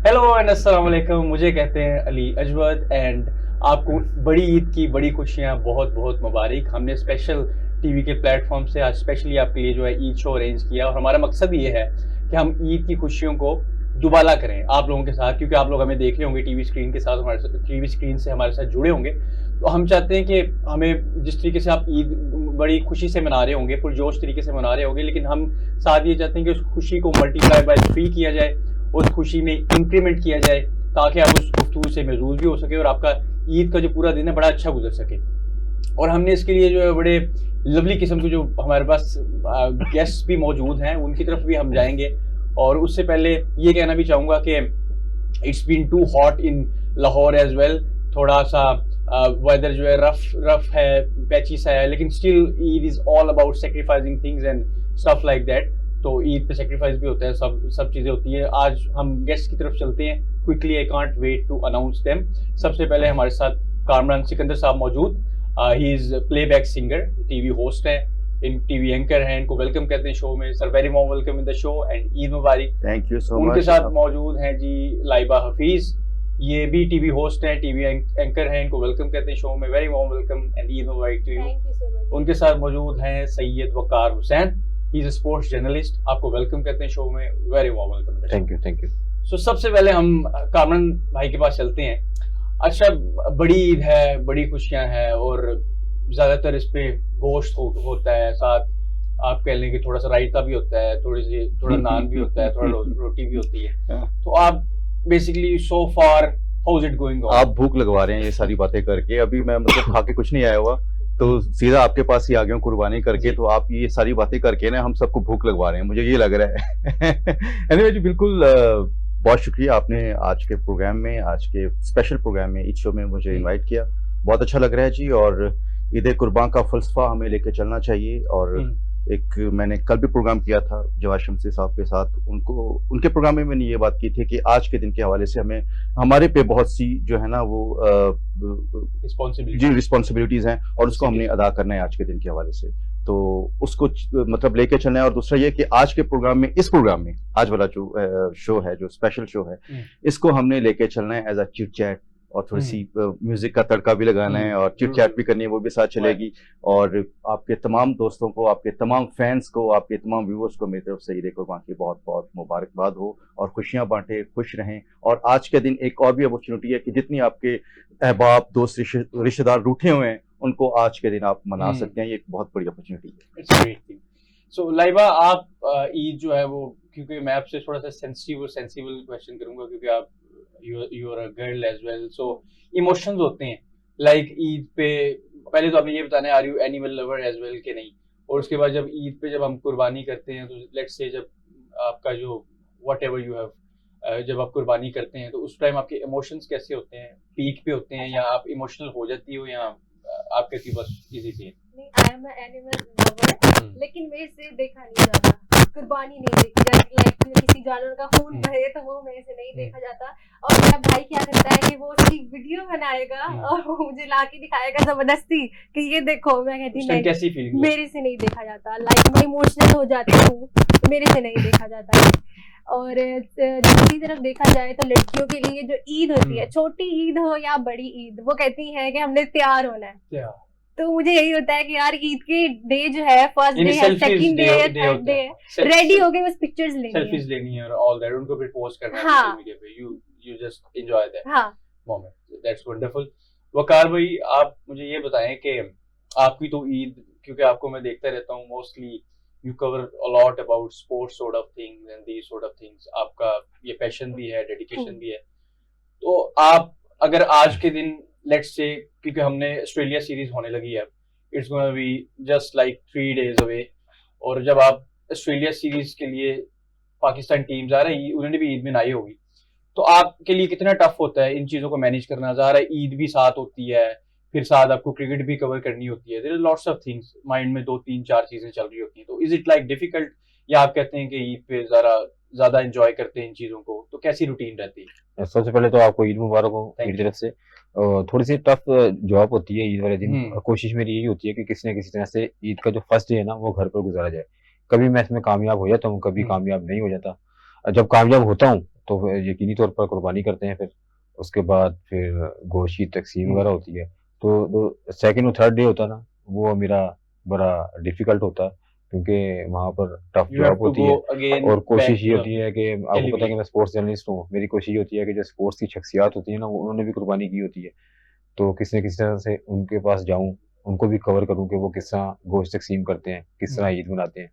Hello and अस्सलाम वालेकुम। मुझे कहते हैं अली अजवद एंड आपको बड़ी ईद की बड़ी खुशियां बहुत बहुत मुबारक। हमने स्पेशल टीवी के प्लेटफॉर्म से आज स्पेशली आपके लिए जो है ईद शो अरेंज किया और हमारा मकसद ये है कि हम ईद की खुशियों को दुबाला करें आप लोगों के साथ, क्योंकि आप लोग हमें देख रहे होंगे टीवी स्क्रीन के साथ, हमारे साथ टीवी स्क्रीन से हमारे साथ जुड़े होंगे। तो हम चाहते हैं कि हमें जिस तरीके से आप ईद बड़ी खुशी से मना रहे होंगे, पुरजोश तरीके से मना रहे होंगे, लेकिन हम साथ ये चाहते हैं कि उस खुशी को मल्टीप्लाई बाय 3 किया जाए, उस खुशी में इंक्रीमेंट किया जाए, ताकि आप उस गुफ्तगू से महजूज भी हो सके और आपका ईद का जो पूरा दिन है बड़ा अच्छा गुजर सके। और हमने इसके लिए जो है बड़े लवली किस्म के जो हमारे पास गेस्ट भी मौजूद हैं, उनकी तरफ भी हम जाएंगे। और उससे पहले ये कहना भी चाहूँगा कि it's been too hot in Lahore as well. थोड़ा सा वेदर जो है रफ है, पैची सा है, लेकिन still Eid is all about sacrificing things and stuff like that. तो ईद पे सेक्रीफाइस भी होता है, सब चीज़ें होती है। आज हम गेस्ट की तरफ चलते हैं quickly, I can't wait to announce them. सबसे पहले हमारे साथ कामरान सिकंदर साहब मौजूद। He is playback singer, TV host है, इन टीवी एंकर हैं, इनको वेलकम कहते हैं शो में। Sir very warm welcome in the show and Eid मुबारक। Thank you so much. उनके साथ मौजूद हैं जी लाइबा हफीज, ये भी टीवी होस्ट हैं, टीवी एंकर हैं, इनको वेलकम कहते हैं शो में। Very warm welcome and Eid मुबारक टू यू। उनके साथ मौजूद हैं Syed Waqar Hussain, he is a sports journalist, आपको वेलकम कहते हैं शो में। Very warm welcome. Thank you. सो सबसे पहले हम कामरान भाई के पास चलते हैं। अच्छा, बड़ी ईद है, बड़ी खुशियां हैं और ज्यादातर इस पे गोश्त होता है, साथ आप कह लें कि थोड़ा सा रायता भी होता है, थोड़ा नान भी होता है, थोड़ा रोटी भी होती है। तो आप basically so far how is it going on? आप भूख लगवा रहे हैं ये सारी बातें करके। अभी मैं मतलब खा के कुछ नहीं आया हुआ, तो सीधा आपके पास ही आ गया हूँ कुर्बानी करके। तो आप ये सारी बातें करके ना हम सबको भूख लगवा रहे हैं, मुझे ये लग रहा है। एनीवे जी, बिल्कुल बहुत शुक्रिया आपने आज के प्रोग्राम में, आज के स्पेशल प्रोग्राम में, इस शो में मुझे इनवाइट किया। बहुत अच्छा लग रहा है जी। और ईद कुर्बान का फलसफा हमें लेके चलना चाहिए। और एक मैंने कल भी प्रोग्राम किया था जवाद शमसी साहब के साथ, उनके प्रोग्राम में मैंने ये बात की थी कि आज के दिन के हवाले से हमें, हमारे पे बहुत सी जो है ना वो रिस्पॉन्सिबिलिटीज हैं और उसको हमने अदा करना है आज के दिन के हवाले से। तो उसको मतलब लेके चलना है। और दूसरा ये कि आज के प्रोग्राम में, इस प्रोग्राम में आज वाला जो शो है, जो स्पेशल शो है, इसको हमने लेके चलना है एज अ चिट चैट, और थोड़ी सी म्यूजिक का तड़का भी लगाना है और चिट चैट भी करनी है, वो भी साथ चलेगी। और आपके तमाम दोस्तों को, आपके तमाम फैंस को, आपके तमाम व्यूअर्स को मेरी तरफ से ईद कुर्बान की बहुत बहुत मुबारकबाद हो और खुशियां बांटे, खुश रहें। और आज के दिन एक और भी अपॉर्चुनिटी है कि जितनी आपके अहबाब, दोस्त, रिश्तेदार रूठे हुए हैं, उनको आज के दिन आप मना सकते हैं। ये एक बहुत बड़ी अपॉर्चुनिटी है। सो लाइबा, आप ईद जो है वो, क्योंकि मैं आपसे थोड़ा सा सेंसिबल क्वेश्चन करूंगा, क्योंकि आप you are a girl as well, so emotions होते हैं लाइक ईद पे। पहले तो आपने ये बताना है, are you animal lover as well के नहीं? और उसके बाद जब ईद पे जब हम कुर्बानी करते हैं, तो लेट्स से जब आपका जो वट एवर यू हैव, जब आप कुर्बानी करते हैं तो उस टाइम आपके इमोशंस कैसे होते हैं? पीक पे होते हैं या आप इमोशनल हो जाती हो, या आप कहती हो बस इजी से? आई एम एनिमल लवर, लेकिन मेरे से देखा नहीं जाता, कुर्बानी नहीं देखी जाती। लाइक किसी जानवर का खून बहे तो वो मेरे से नहीं देखा जाता। और मेरा भाई क्या करता है कि वो उसकी वीडियो बनाएगा और वो मुझे ला के दिखाएगा जबरदस्ती कि ये देखो। मैं कहती नहीं, कैसी फीलिंग? मेरे से नहीं देखा जाता। लाइक मैं इमोशनल हो जाती हूँ, मेरे से नहीं देखा जाता। और दूसरी तरफ देखा जाए तो लड़कियों के लिए जो ईद होती है, छोटी ईद हो या बड़ी ईद, वो कहती है कि हमने तैयार होना है। तो मुझे यही होता है कि यार ईद के डे जो है, फर्स्ट डे है, सेकंड डे है, थर्ड डे है, रेडी हो गए बस पिक्चर्स लेनी है, सेल्फीज लेनी है और ऑल दैट, उनको फिर पोस्ट करना है सोशल मीडिया पे। You just enjoy that moment. That's wonderful. Waqar भाई, आप मुझे ये बताएं कि आपकी तो ईद, क्योंकि आपको मैं देखता रहता हूँ, mostly you cover a lot about sports sort of things and these sort of things. आपका ये पैशन भी है, डेडिकेशन भी है। तो आप अगर आज के दिन, लेट्स से, क्योंकि हमने ऑस्ट्रेलिया सीरीज होने लगी है, it's gonna be just like 3 days away, और जब आप ऑस्ट्रेलिया सीरीज के लिए पाकिस्तान टीम्स आ रही, उन्होंने भी ईद मनाई होगी, तो आपके लिए कितना टफ होता है इन चीजों को मैनेज करना? ज़ाहिर है ईद भी साथ होती है, फिर साथ आपको क्रिकेट भी कवर करनी होती है, there are lots of things, mind में 2-3-4 चीजें चल रही होती हैं। तो इज इट लाइक डिफिकल्ट, या आप कहते हैं कि ईद पे जरा ज्यादा एंजॉय करते हैं इन चीजों को? तो कैसी रूटीन रहती है? सबसे पहले तो आपको ईद मुबारक हो मेरी तरफ से। थोड़ी सी टफ जॉब होती है ईद वाले दिन। कोशिश मेरी यही होती है कि किसी न किसी तरह से ईद का जो फर्स्ट डे है ना वो घर पर गुजारा जाए। कभी मैं इसमें कामयाब हो जाता हूँ, कभी कामयाब नहीं हो जाता। जब कामयाब होता हूँ तो फिर यकीनी तौर पर कुर्बानी करते हैं। फिर उसके बाद फिर गोश्त की तकसीम वगैरह होती है। तो सेकंड और थर्ड डे होता है ना, वो मेरा बड़ा डिफिकल्ट होता है, क्योंकि वहाँ पर tough You have job to होती go है। again और back कोशिश ये to होती है कि आपको पता है कि television. मैं स्पोर्ट्स जर्नलिस्ट हूँ, मेरी कोशिश ये होती है कि जो स्पोर्ट्स की शख्सियात होती है ना, वो उन्होंने भी कुर्बानी की होती है, तो किसी न किसी तरह से उनके पास जाऊँ, उनको भी कवर करूँ कि वो किस तरह गोश्त तकसीम करते हैं, किस तरह ईद मनाते हैं।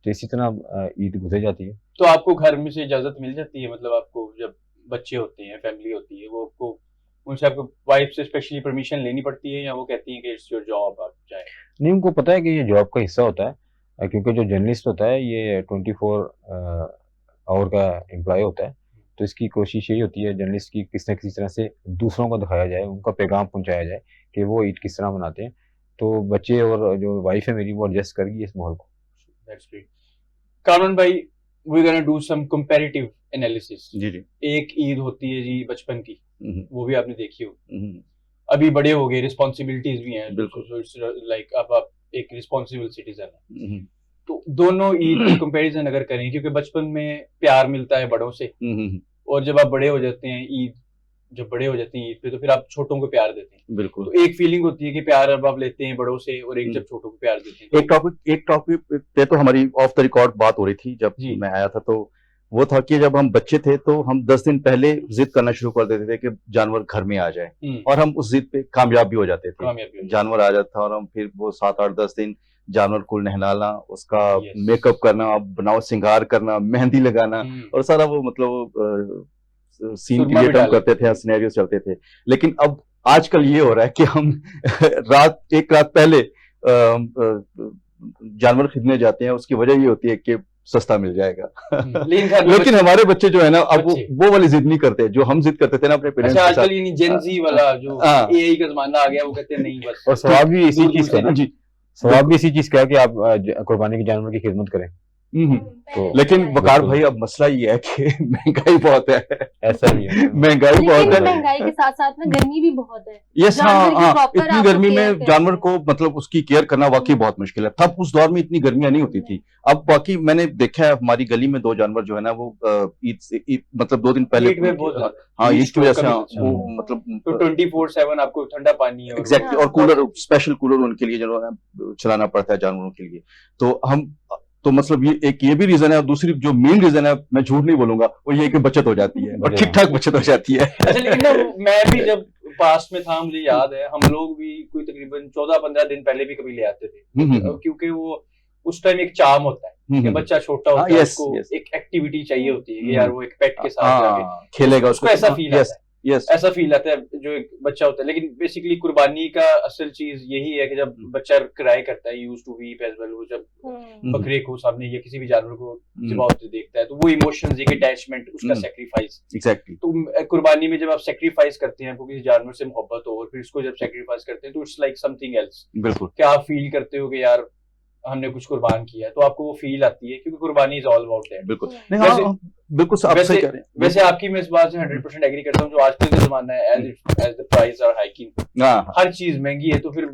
तो इसी तरह ईद गुजर जाती है। तो आपको घर में से इजाजत मिल जाती है, मतलब आपको जब बच्चे होते हैं, फैमिली होती है, वो आपको उनसे आपको वाइफ से स्पेशली परमिशन लेनी पड़ती है, या वो कहती है कि इट्स योर जॉब, आप जाए? नहीं, उनको पता है कि ये जॉब का हिस्सा होता है, क्योंकि जो जर्नलिस्ट होता है ये 24 आवर का एम्प्लॉय होता है। तो इसकी कोशिश यही होती है जर्नलिस्ट की, किसी न किसी तरह से दूसरों को दिखाया जाए, उनका पैगाम पहुंचाया जाए कि वो ईद किस तरह मनाते हैं। तो बच्चे और जो वाइफ है मेरी, वो एडजस्ट कर गई इस माहौल को। That's great. कामरान भाई, we gonna do some comparative analysis. जी जी। एक ईद होती है जी बचपन की, वो भी आपने देखी हो। हम्म, अभी बड़े हो गए, रिस्पॉन्सिबिलिटीज भी हैं, बिल्कुल। लाइक अब आप एक रिस्पॉन्सिबल सिटीजन है। तो दोनों ईद की कंपैरिजन अगर करें, क्योंकि बचपन में प्यार मिलता है बड़ों से, और जब आप बड़े हो जाते हैं ईद, जब बड़े हो जाते हैं ईद पे, तो फिर आप छोटों को प्यार देते हैं। बिल्कुल। तो एक फीलिंग होती है कि प्यार अब आप लेते हैं बड़ों से, और एक जब छोटों को प्यार देते हैं। एक टॉपिक पे तो हमारी ऑफ द रिकॉर्ड बात हो रही थी जब जी। मैं आया था, तो वो था कि जब हम बच्चे थे तो हम 10 दिन पहले जिद करना शुरू कर देते थे कि जानवर घर में आ जाए, और हम उस जिद पे कामयाब भी हो जाते थे। कामयाबी हो जाती जानवर आ जाता था और हम फिर वो 7, 8, 10 दिन जानवर को नहलाना, उसका Yes. मेकअप करना, बनाव श्रृंगार करना, मेहंदी लगाना, है। और सारा वो मतलब सीन सुरमा भी क्रिएट हम डाल करते देते थे, सिनेरियो चलते थे। लेकिन अब आजकल ये हो रहा है कि हम एक रात पहले जानवर खरीदने जाते हैं। उसकी वजह ये होती है कि सस्ता मिल जाएगा। लेकिन घर में लेकिन हमारे बच्चे जो है ना, अब बच्चे। वो वाली जिद नहीं करते जो हम जिद करते थे ना अपने पेरेंट्स अच्छा, के साथ। आजकल ये जेन जी वाला जो हाँ। एआई का जमाना आ गया, वो कहते हैं नहीं बस। और सवाब भी इसी दूर चीज दूर का से ना जी। सवाब भी इसी चीज का है कि आप कुर्बानी के जानवर की खिदमत करें। तो लेकिन वकार बिल्कुल। भाई, अब मसला ये है कि महंगाई बहुत है। ऐसा भी है। महंगाई बहुत लेकिन है। महंगाई के साथ साथ ना गर्मी भी बहुत है। यस, हाँ जानवर की हाँ, proper इतनी आपको गर्मी care में करनी जानवर है। को मतलब उसकी केयर करना वाकई बहुत मुश्किल है। तब उस दौर में इतनी गर्मियां नहीं होती थी। अब बाकी मैंने देखा है हमारी गली में 2 जानवर जो है ना, वो ईद से मतलब 2 दिन पहले हीट में बहुत ज्यादा, हाँ, हीट ईद की वजह से, स्ट्रोक का हाँ, भी वो अच्छा। मतलब तो 24/7 आपको ठंडा पानी और एग्जैक्टली, और कूलर, स्पेशल कूलर उनके लिए जो है ना चलाना पड़ता है जानवरों के लिए। तो हम तो मतलब ये भी रीजन है, और दूसरी जो मेन रीजन है, मैं झूठ नहीं बोलूंगा, वो ये कि बचत हो जाती है, और ठीक ठाक बचत हो जाती है। अच्छा, लेकिन ना मैं भी जब पास्ट में था, मुझे याद है हम लोग भी कोई तकरीबन 14-15 दिन पहले भी कभी ले आते थे, क्योंकि वो उस टाइम एक चार्म होता है कि बच्चा छोटा होता है, yes, उसको yes. एक एक्टिविटी चाहिए होती है कि यार वो एक पेट के साथ जाके खेलेगा, उसको ऐसा फील आता है, यस, ऐसा फील आता है जो एक बच्चा होता है। लेकिन बेसिकली कुर्बानी का असल चीज यही है कि जब बच्चा क्राई करता है, used to weep as well, वो जब बकरे को सामने या किसी भी जानवर को ज़िबा होते देखता है, तो वो इमोशंस, एक अटैचमेंट, उसका सैक्रिफाइस। एग्जैक्टली। तो कुर्बानी में जब आप सैक्रिफाइस करते हैं, आपको किसी जानवर से मोहब्बत हो, और फिर उसको जब सैक्रिफाइस करते हैं, तो इट्स लाइक समथिंग एल्स। बिल्कुल। क्या आप फील करते हो कि यार हमने कुछ कुर्बान किया, तो आपको वो फील आती है, क्योंकि कुर्बानी इज ऑल अबाउट दैट। बिल्कुल। नहीं, हाँ, बिल्कुल आप सही कह रहे हैं। वैसे आपकी मैं इस बात से 100% एग्री करता हूँ, जो आजकल का जमाना है, as the price are hiking, हाँ, हर चीज महंगी है, तो फिर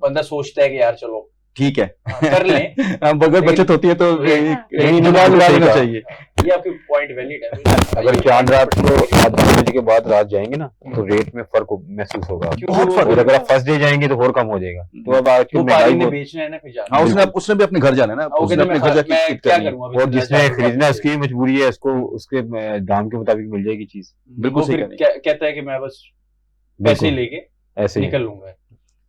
बंदा सोचता है कि यार चलो ठीक है, कर लें। अगर बचत होती है तो लेकिन दिमाग लगा लेना चाहिए। ये आपके पॉइंट वैलिड है। अगर चांद रात को 12 बजे के बाद रात जाएंगे ना, तो रेट में फर्क महसूस होगा, बहुत फर्क। और अगर आप फर्स्ट डे जाएंगे तो और कम हो जाएगा। तो अब आज की वो महंगाई पानी ने बहुत- बेचना है ना, फिर जाना हाँ, है। उसने भी अपने घर जाना है ना, वो उसने कहते अपने मैं घर जाके मैं खरीद क्या करनी है। करूंगा, और जिसने खरीदना है उसकी मजबूरी है, उसको उसके दाम के मुताबिक मिल जाएगी चीज। बिल्कुल वो सही फिर कह रहे कहता है कि मैं बस पैसे बिल्कुल लेके ऐसे ही निकल लूंगा।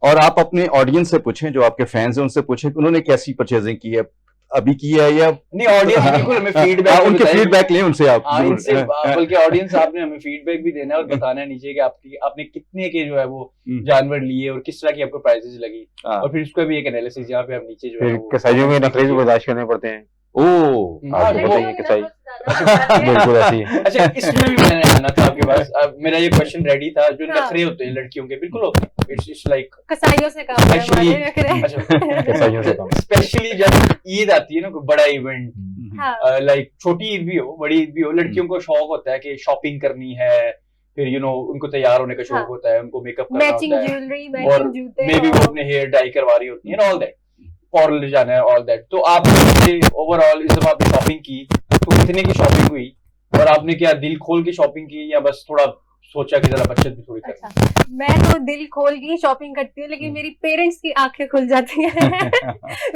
और आप अपने ऑडियंस से पूछें, जो आपके फैंस हैं, उनसे पूछें कि उन्होंने कैसी परचेजिंग की है, अभी की है या नहीं, ऑडियंस बिल्कुल हमें फीडबैक, उनके फीडबैक लें उनसे आप हाँ, जरूर। इनसे बल्कि ऑडियंस आपने हमें फीडबैक भी देना है और बताना है नीचे कि आपने कितने के जो है वो जानवर लिए और किस तरह की आपको प्राइसेस लगी, हाँ। और फिर उसका भी एक एनालिसिस यहाँ पे हम नीचे जो है फिर वो कसाईयों के नखरे भी बर्दाश्त करने पड़ते हैं। ओह, हाँ, आपको वो- बताइए कसाई बिल्कुल ऐसी है। अच्छा, इसमें भी मैंने आना था आपके पास। अब मेरा ये क्वेश्चन रेडी था, जो हाँ। नखरे होते हैं लड़कियों के, बिल्कुल होते हैं, इट्स लाइक कसाईयों से काम है Actually- हमारे नखरे। अच्छा, कसाईयों से काम। स्पेशली जब ईद आती है ना, कोई बड़ा इवेंट, हाँ, लाइक छोटी ईद भी हो, बड़ी ईद भी हो, लड़कियों को शौक होता है कि शॉपिंग करनी है, फिर उनको तैयार होने का शौक हाँ। होता है, उनको मेकअप करना मैचिंग होता है, ज्वेलरी, और मैचिंग जूते, मे बी वो अपने हेयर डाई करवा रही होती है, ऑल दैट, पार्लर जाना है, ऑल दैट। तो आपने ओवरऑल इस दफा आपने शॉपिंग की, तो कितने की शॉपिंग हुई, और आपने क्या दिल खोल के शॉपिंग की या बस थोड़ा सोचा कि जरा बचत भी थोड़ी करें? अच्छा, मैं तो दिल खोल के ही शॉपिंग करती हूँ, लेकिन मेरी पेरेंट्स की आंखें खुल जाती हैं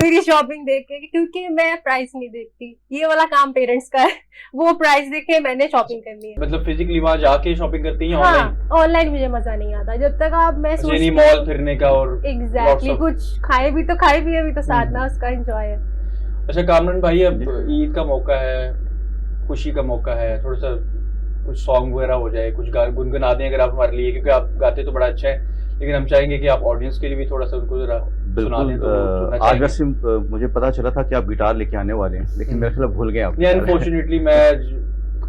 मेरी शॉपिंग देख के, क्योंकि मैं प्राइस नहीं देखती। ये वाला काम पेरेंट्स का है, वो प्राइस देखे मैंने शॉपिंग करनी है। मतलब फिजिकली वहां जाके शॉपिंग करती हैं हाँ, ऑनलाइन? ऑनलाइन मुझे मजा नहीं आता जब तक आप महसूस यानी मॉल फिरने का और एग्जैक्टली lots of- कुछ खाए भी तो खाए भी, अभी तो साथ ना उसका एंजॉय है। अच्छा कामरान भाई, अब ईद का मौका है, खुशी का मौका है, थोड़ा सा कुछ सॉन्ग वगैरह हो जाए, कुछ गुनगुना दें अगर आप हमारे लिए, क्योंकि आप गाते तो बड़ा अच्छा है, लेकिन हम चाहेंगे कि आप ऑडियंस के लिए भी थोड़ा सा उनको जरा सुना दें। तो बिल्कुल। आज वैसे मुझे पता चला था कि आप गिटार लेके आने वाले हैं, लेकिन मेरे ख्याल भूल गए आप। अनफॉर्चुनेटली मैं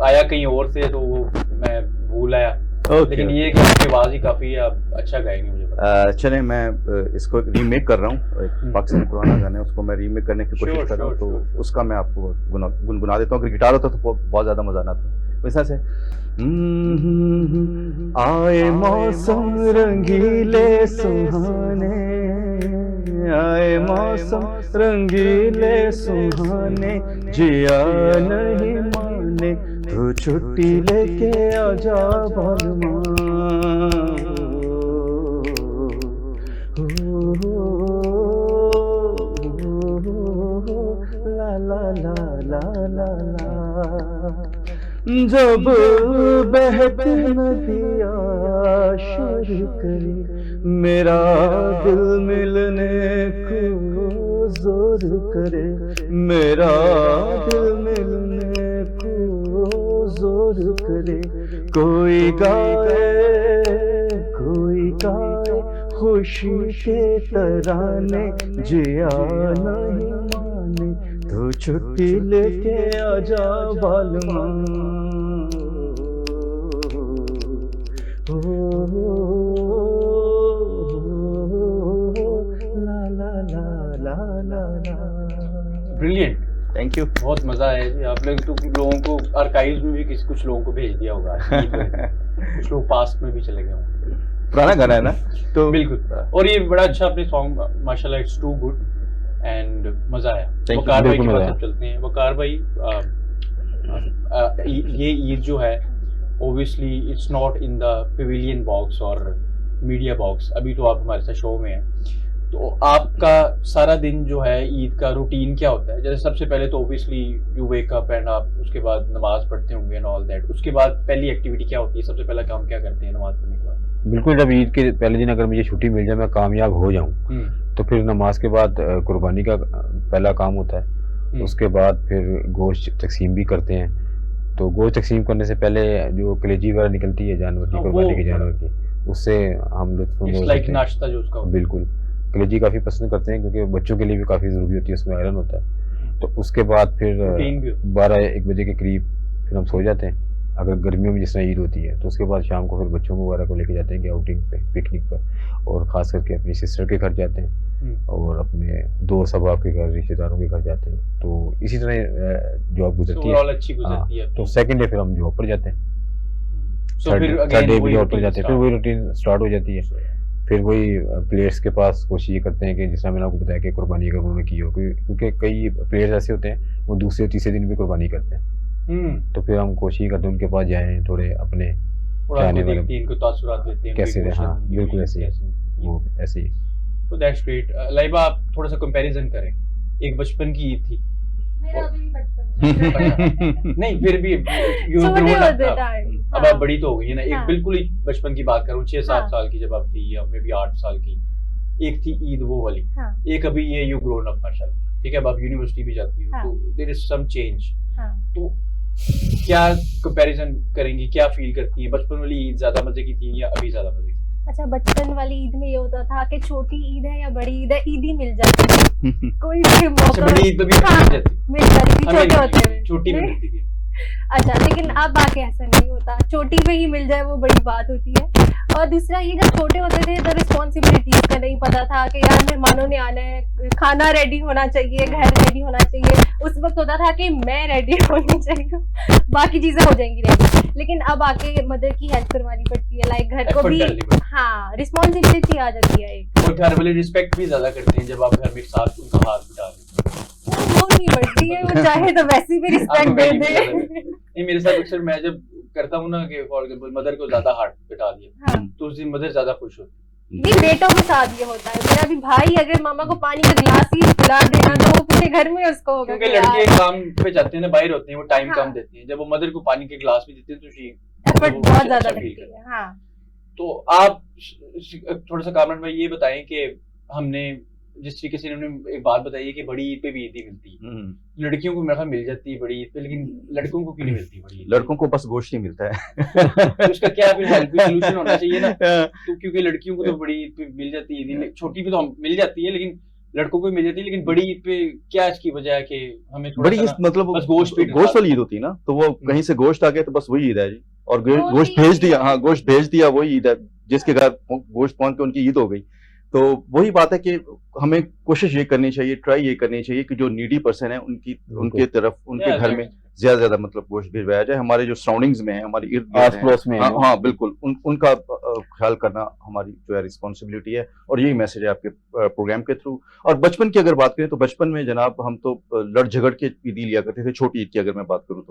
आया कहीं और से, तो वो मैं भूल आया। लेकिन ये कि आपकी आवाज ही काफी है, आप अच्छा गाएंगे मुझे पता। चले, मैं इसको रीमेक कर रहा हूँ, एक पाकिस्तानी पुराना गाना है, उसको मैं रीमेक करने की कोशिश कर रहा हूँ, तो उसका मैं आपको गुनगुना देता हूँ। अगर गिटार होता तो बहुत ज्यादा मजा आना था। वैसा से आए मौसम रंगीले सुहाने, आए मौसम रंगीले सुहाने, जिया नहीं माने तो छुट्टी लेके आजा बालमा, ला ला ला ला ला ला। जब बहती नदिया शुरू करे, मेरा दिल मिलने को जोर करे, मेरा दिल मिलने को जोर करे। कोई गाए खुशी के तराने, जिया नहीं माने तो छुट्टी लेके आजा बालमा, ला ला ला ला ला ला। ब्रिलियंट, थैंक यू, बहुत मजा आया जी। आप लोग तो लोगों को आर्काइव्स में भी कुछ लोगों को भेज दिया होगा कुछ लोग पास्ट में भी चले गए होंगे। पुराना गाना है ना, तो बिल्कुल। और ये बड़ा अच्छा अपने सॉन्ग, माशाल्लाह, इट्स टू गुड एंड मजा आया। you. वकार भाई की बिल्कुल बात मजा अब चलते हैं। वकार भाई, ये ईद जो है, obviously it's not in the Pavilion box और मीडिया बॉक्स, अभी तो आप हमारे साथ शो में हैं, तो आपका सारा दिन जो है ईद का रूटीन क्या होता है? जैसे सबसे पहले तो obviously you wake up and आप उसके बाद नमाज पढ़ते होंगे एंड ऑल दैट, उसके बाद पहली एक्टिविटी क्या होती है, सबसे पहला काम क्या करते हैं नमाज पढ़ने के बाद? बिल्कुल, जब ईद के पहले दिन अगर मुझे छुट्टी मिल जाए, मैं कामयाब हो जाऊं, तो फिर नमाज के बाद कुर्बानी का पहला काम होता है। उसके बाद फिर गोश्त तकसीम भी करते हैं। तो गोश्त तकसीम करने से पहले जो कलेजी वगैरह निकलती है जानवर की, कुर्बानी के जानवर की, उससे हम लुत्फ नाश्ता जो उसका। बिल्कुल, कलेजी काफ़ी पसंद करते हैं क्योंकि बच्चों के लिए भी काफ़ी ज़रूरी होती है, उसमें आयरन होता है। तो उसके बाद फिर 12-1 बजे के करीब फिर हम सो जाते हैं। अगर गर्मियों में जिस तरह ईद होती है, तो उसके बाद शाम को फिर बच्चों को वगैरह को लेके जाते हैं कि आउटिंग पे, पिकनिक पर, और ख़ास करके अपनी सिस्टर के घर जाते हैं और अपने दोस्त अहबाब के घर, रिश्तेदारों के घर जाते हैं। तो इसी तरह जॉब गुजरती है। अच्छी गुजरती है। तो सेकंड डे फिर हम जॉब पर जाते हैं, थर्ड डे भी जॉब पर जाते हैं, फिर वही रूटीन स्टार्ट हो जाती है। फिर वही प्लेयर्स के पास कोशिश ये करते हैं कि जिस तरह मैंने आपको बताया कि कुर्बानी अगर उन्होंने की हो, क्योंकि कई प्लेयर्स ऐसे होते हैं वो दूसरे तीसरे दिन भी कुर्बानी करते हैं। तो फिर हम कोशिश करते हैं उनके पास जाएं, थोड़े अपने जाने वाले इनको तासुरात लेते हैं कैसे रहे। हाँ बिल्कुल, ऐसे ही वो ऐसे ही। तो दैट्स ग्रेट। लाइबा, आप थोड़ा सा कंपैरिजन करें, एक बचपन की ईद थी, मेरा भी बचपन नहीं फिर भी अब आप बड़ी तो हो गई है ना। एक बिल्कुल ही बचपन की बात करूं, 6-7 साल की जब आप थी, या मे बी 8 साल की, एक थी ईद वो वाली, एक अभी ये यू ग्रोन अप माशाल्लाह, ठीक है, अब आप यूनिवर्सिटी भी जाती हो, तो देयर इज सम चेंज। तो क्या कंपैरिजन करेंगी, क्या फील करती है? बचपन वाली ईद ज्यादा मजे की थी या अभी ज्यादा मजे की? अच्छा, बचपन वाली ईद में ये होता था कि छोटी ईद है या बड़ी ईद है, ईद ही मिल जाती थी कोई भी मौका। बड़ी ईद भी मिल जाती, मिल जाती थी, छोटे होते हुए छोटी भी मिलती थी। अच्छा, लेकिन अब आके ऐसा नहीं होता, छोटी पे ही मिल जाए वो बड़ी बात होती है। और दूसरा ये, जब छोटे होते थे तो रिस्पॉन्सिबिलिटीज का नहीं पता था कि यार मेहमानों ने आना है, खाना रेडी होना चाहिए, घर रेडी होना चाहिए। उस वक्त होता था कि मैं रेडी होनी चाहिए, बाकी चीजें हो जाएंगी रेडी। लेकिन अब आके मदर की हेल्प करवानी पड़ती है, लाइक घर को भी, हाँ, रिस्पॉन्सिबिलिटी आ जाती है एक। और घर वाले रिस्पेक्ट भी ज्यादा करते हैं जब आप घर में साथ उनका हाथ बटा देते हैं। वो नहीं बढ़ती है, वो चाहे तो वैसे भी रिस्पेक्ट दे दे। नहीं, मेरे साथ अक्सर मैं जब करता हूँ ना कि फॉर एग्जांपल मदर को ज्यादा हार्ट बिठा दिया, हाँ। तो उस दिन मदर ज्यादा खुश होती नहीं, बेटों के साथ ये होता है। मेरा भी भाई अगर मामा को पानी का गिलास ही पिला देना तो वो पूरे घर में उसको है। होगा क्योंकि कि लड़के यार, काम पे जाते हैं ना, बाहर होते हैं, वो टाइम हाँ। कम देती हैं। जब वो मदर को पानी के गिलास भी देते हैं तो एफर्ट वो बहुत ज्यादा अच्छा लगती feel करते हैं। है। हाँ, तो आप थोड़ा सा कामरान भाई ये बताएं कि हमने जिस तरीके से इन्होंने एक बात बताई है कि बड़ी ईद पे भी ईदी मिलती है, लड़कियों को मेरे ख्याल मिल जाती है बड़ी ईद पे, लेकिन लड़कों को क्यों नहीं मिलती बड़ी ईद पे? लड़कों को बस गोश्त ही मिलता है। तो उसका क्या फिर कोई सोल्यूशन होना चाहिए ना, तो क्योंकि लड़कियों को तो बड़ी ईद पे मिल जाती है ईद, छोटी पे तो हम मिल जाती है, लेकिन लड़कों को भी मिल जाती है, लेकिन बड़ी ईद पे क्या इसकी वजह है कि हमें थोड़ा बड़ी सा ईद ना मतलब बस गोश्त पीट गोश्त वाली ईद होती है ना, तो वो कहीं से गोश्त आ गया तो बस वही ईद है जी। और गोश्त भेज दिया, हाँ गोश्त भेज दिया, वही ईद है। जिसके घर गोश्त पहुंच के उनकी ईद हो गई। तो वही बात है कि हमें कोशिश ये करनी चाहिए, ट्राई ये करनी चाहिए कि जो नीडी पर्सन है उनके तरफ, उनके Yeah, घर में ज्यादा ज्यादा मतलब गोश्त भिजवाया जाए। हमारे जो सराउंडिंग्स में है, हमारे इर्द गिर्द आस हैं, पड़ोस में हाँ हाँ बिल्कुल, उनका ख्याल करना हमारी जो है रिस्पॉन्सिबिलिटी है। और यही मैसेज है आपके प्रोग्राम के थ्रू। और बचपन की अगर बात करें तो बचपन में जनाब हम तो लड़ झगड़ के ईदी लिया करते थे। छोटी ईद की अगर मैं बात करूँ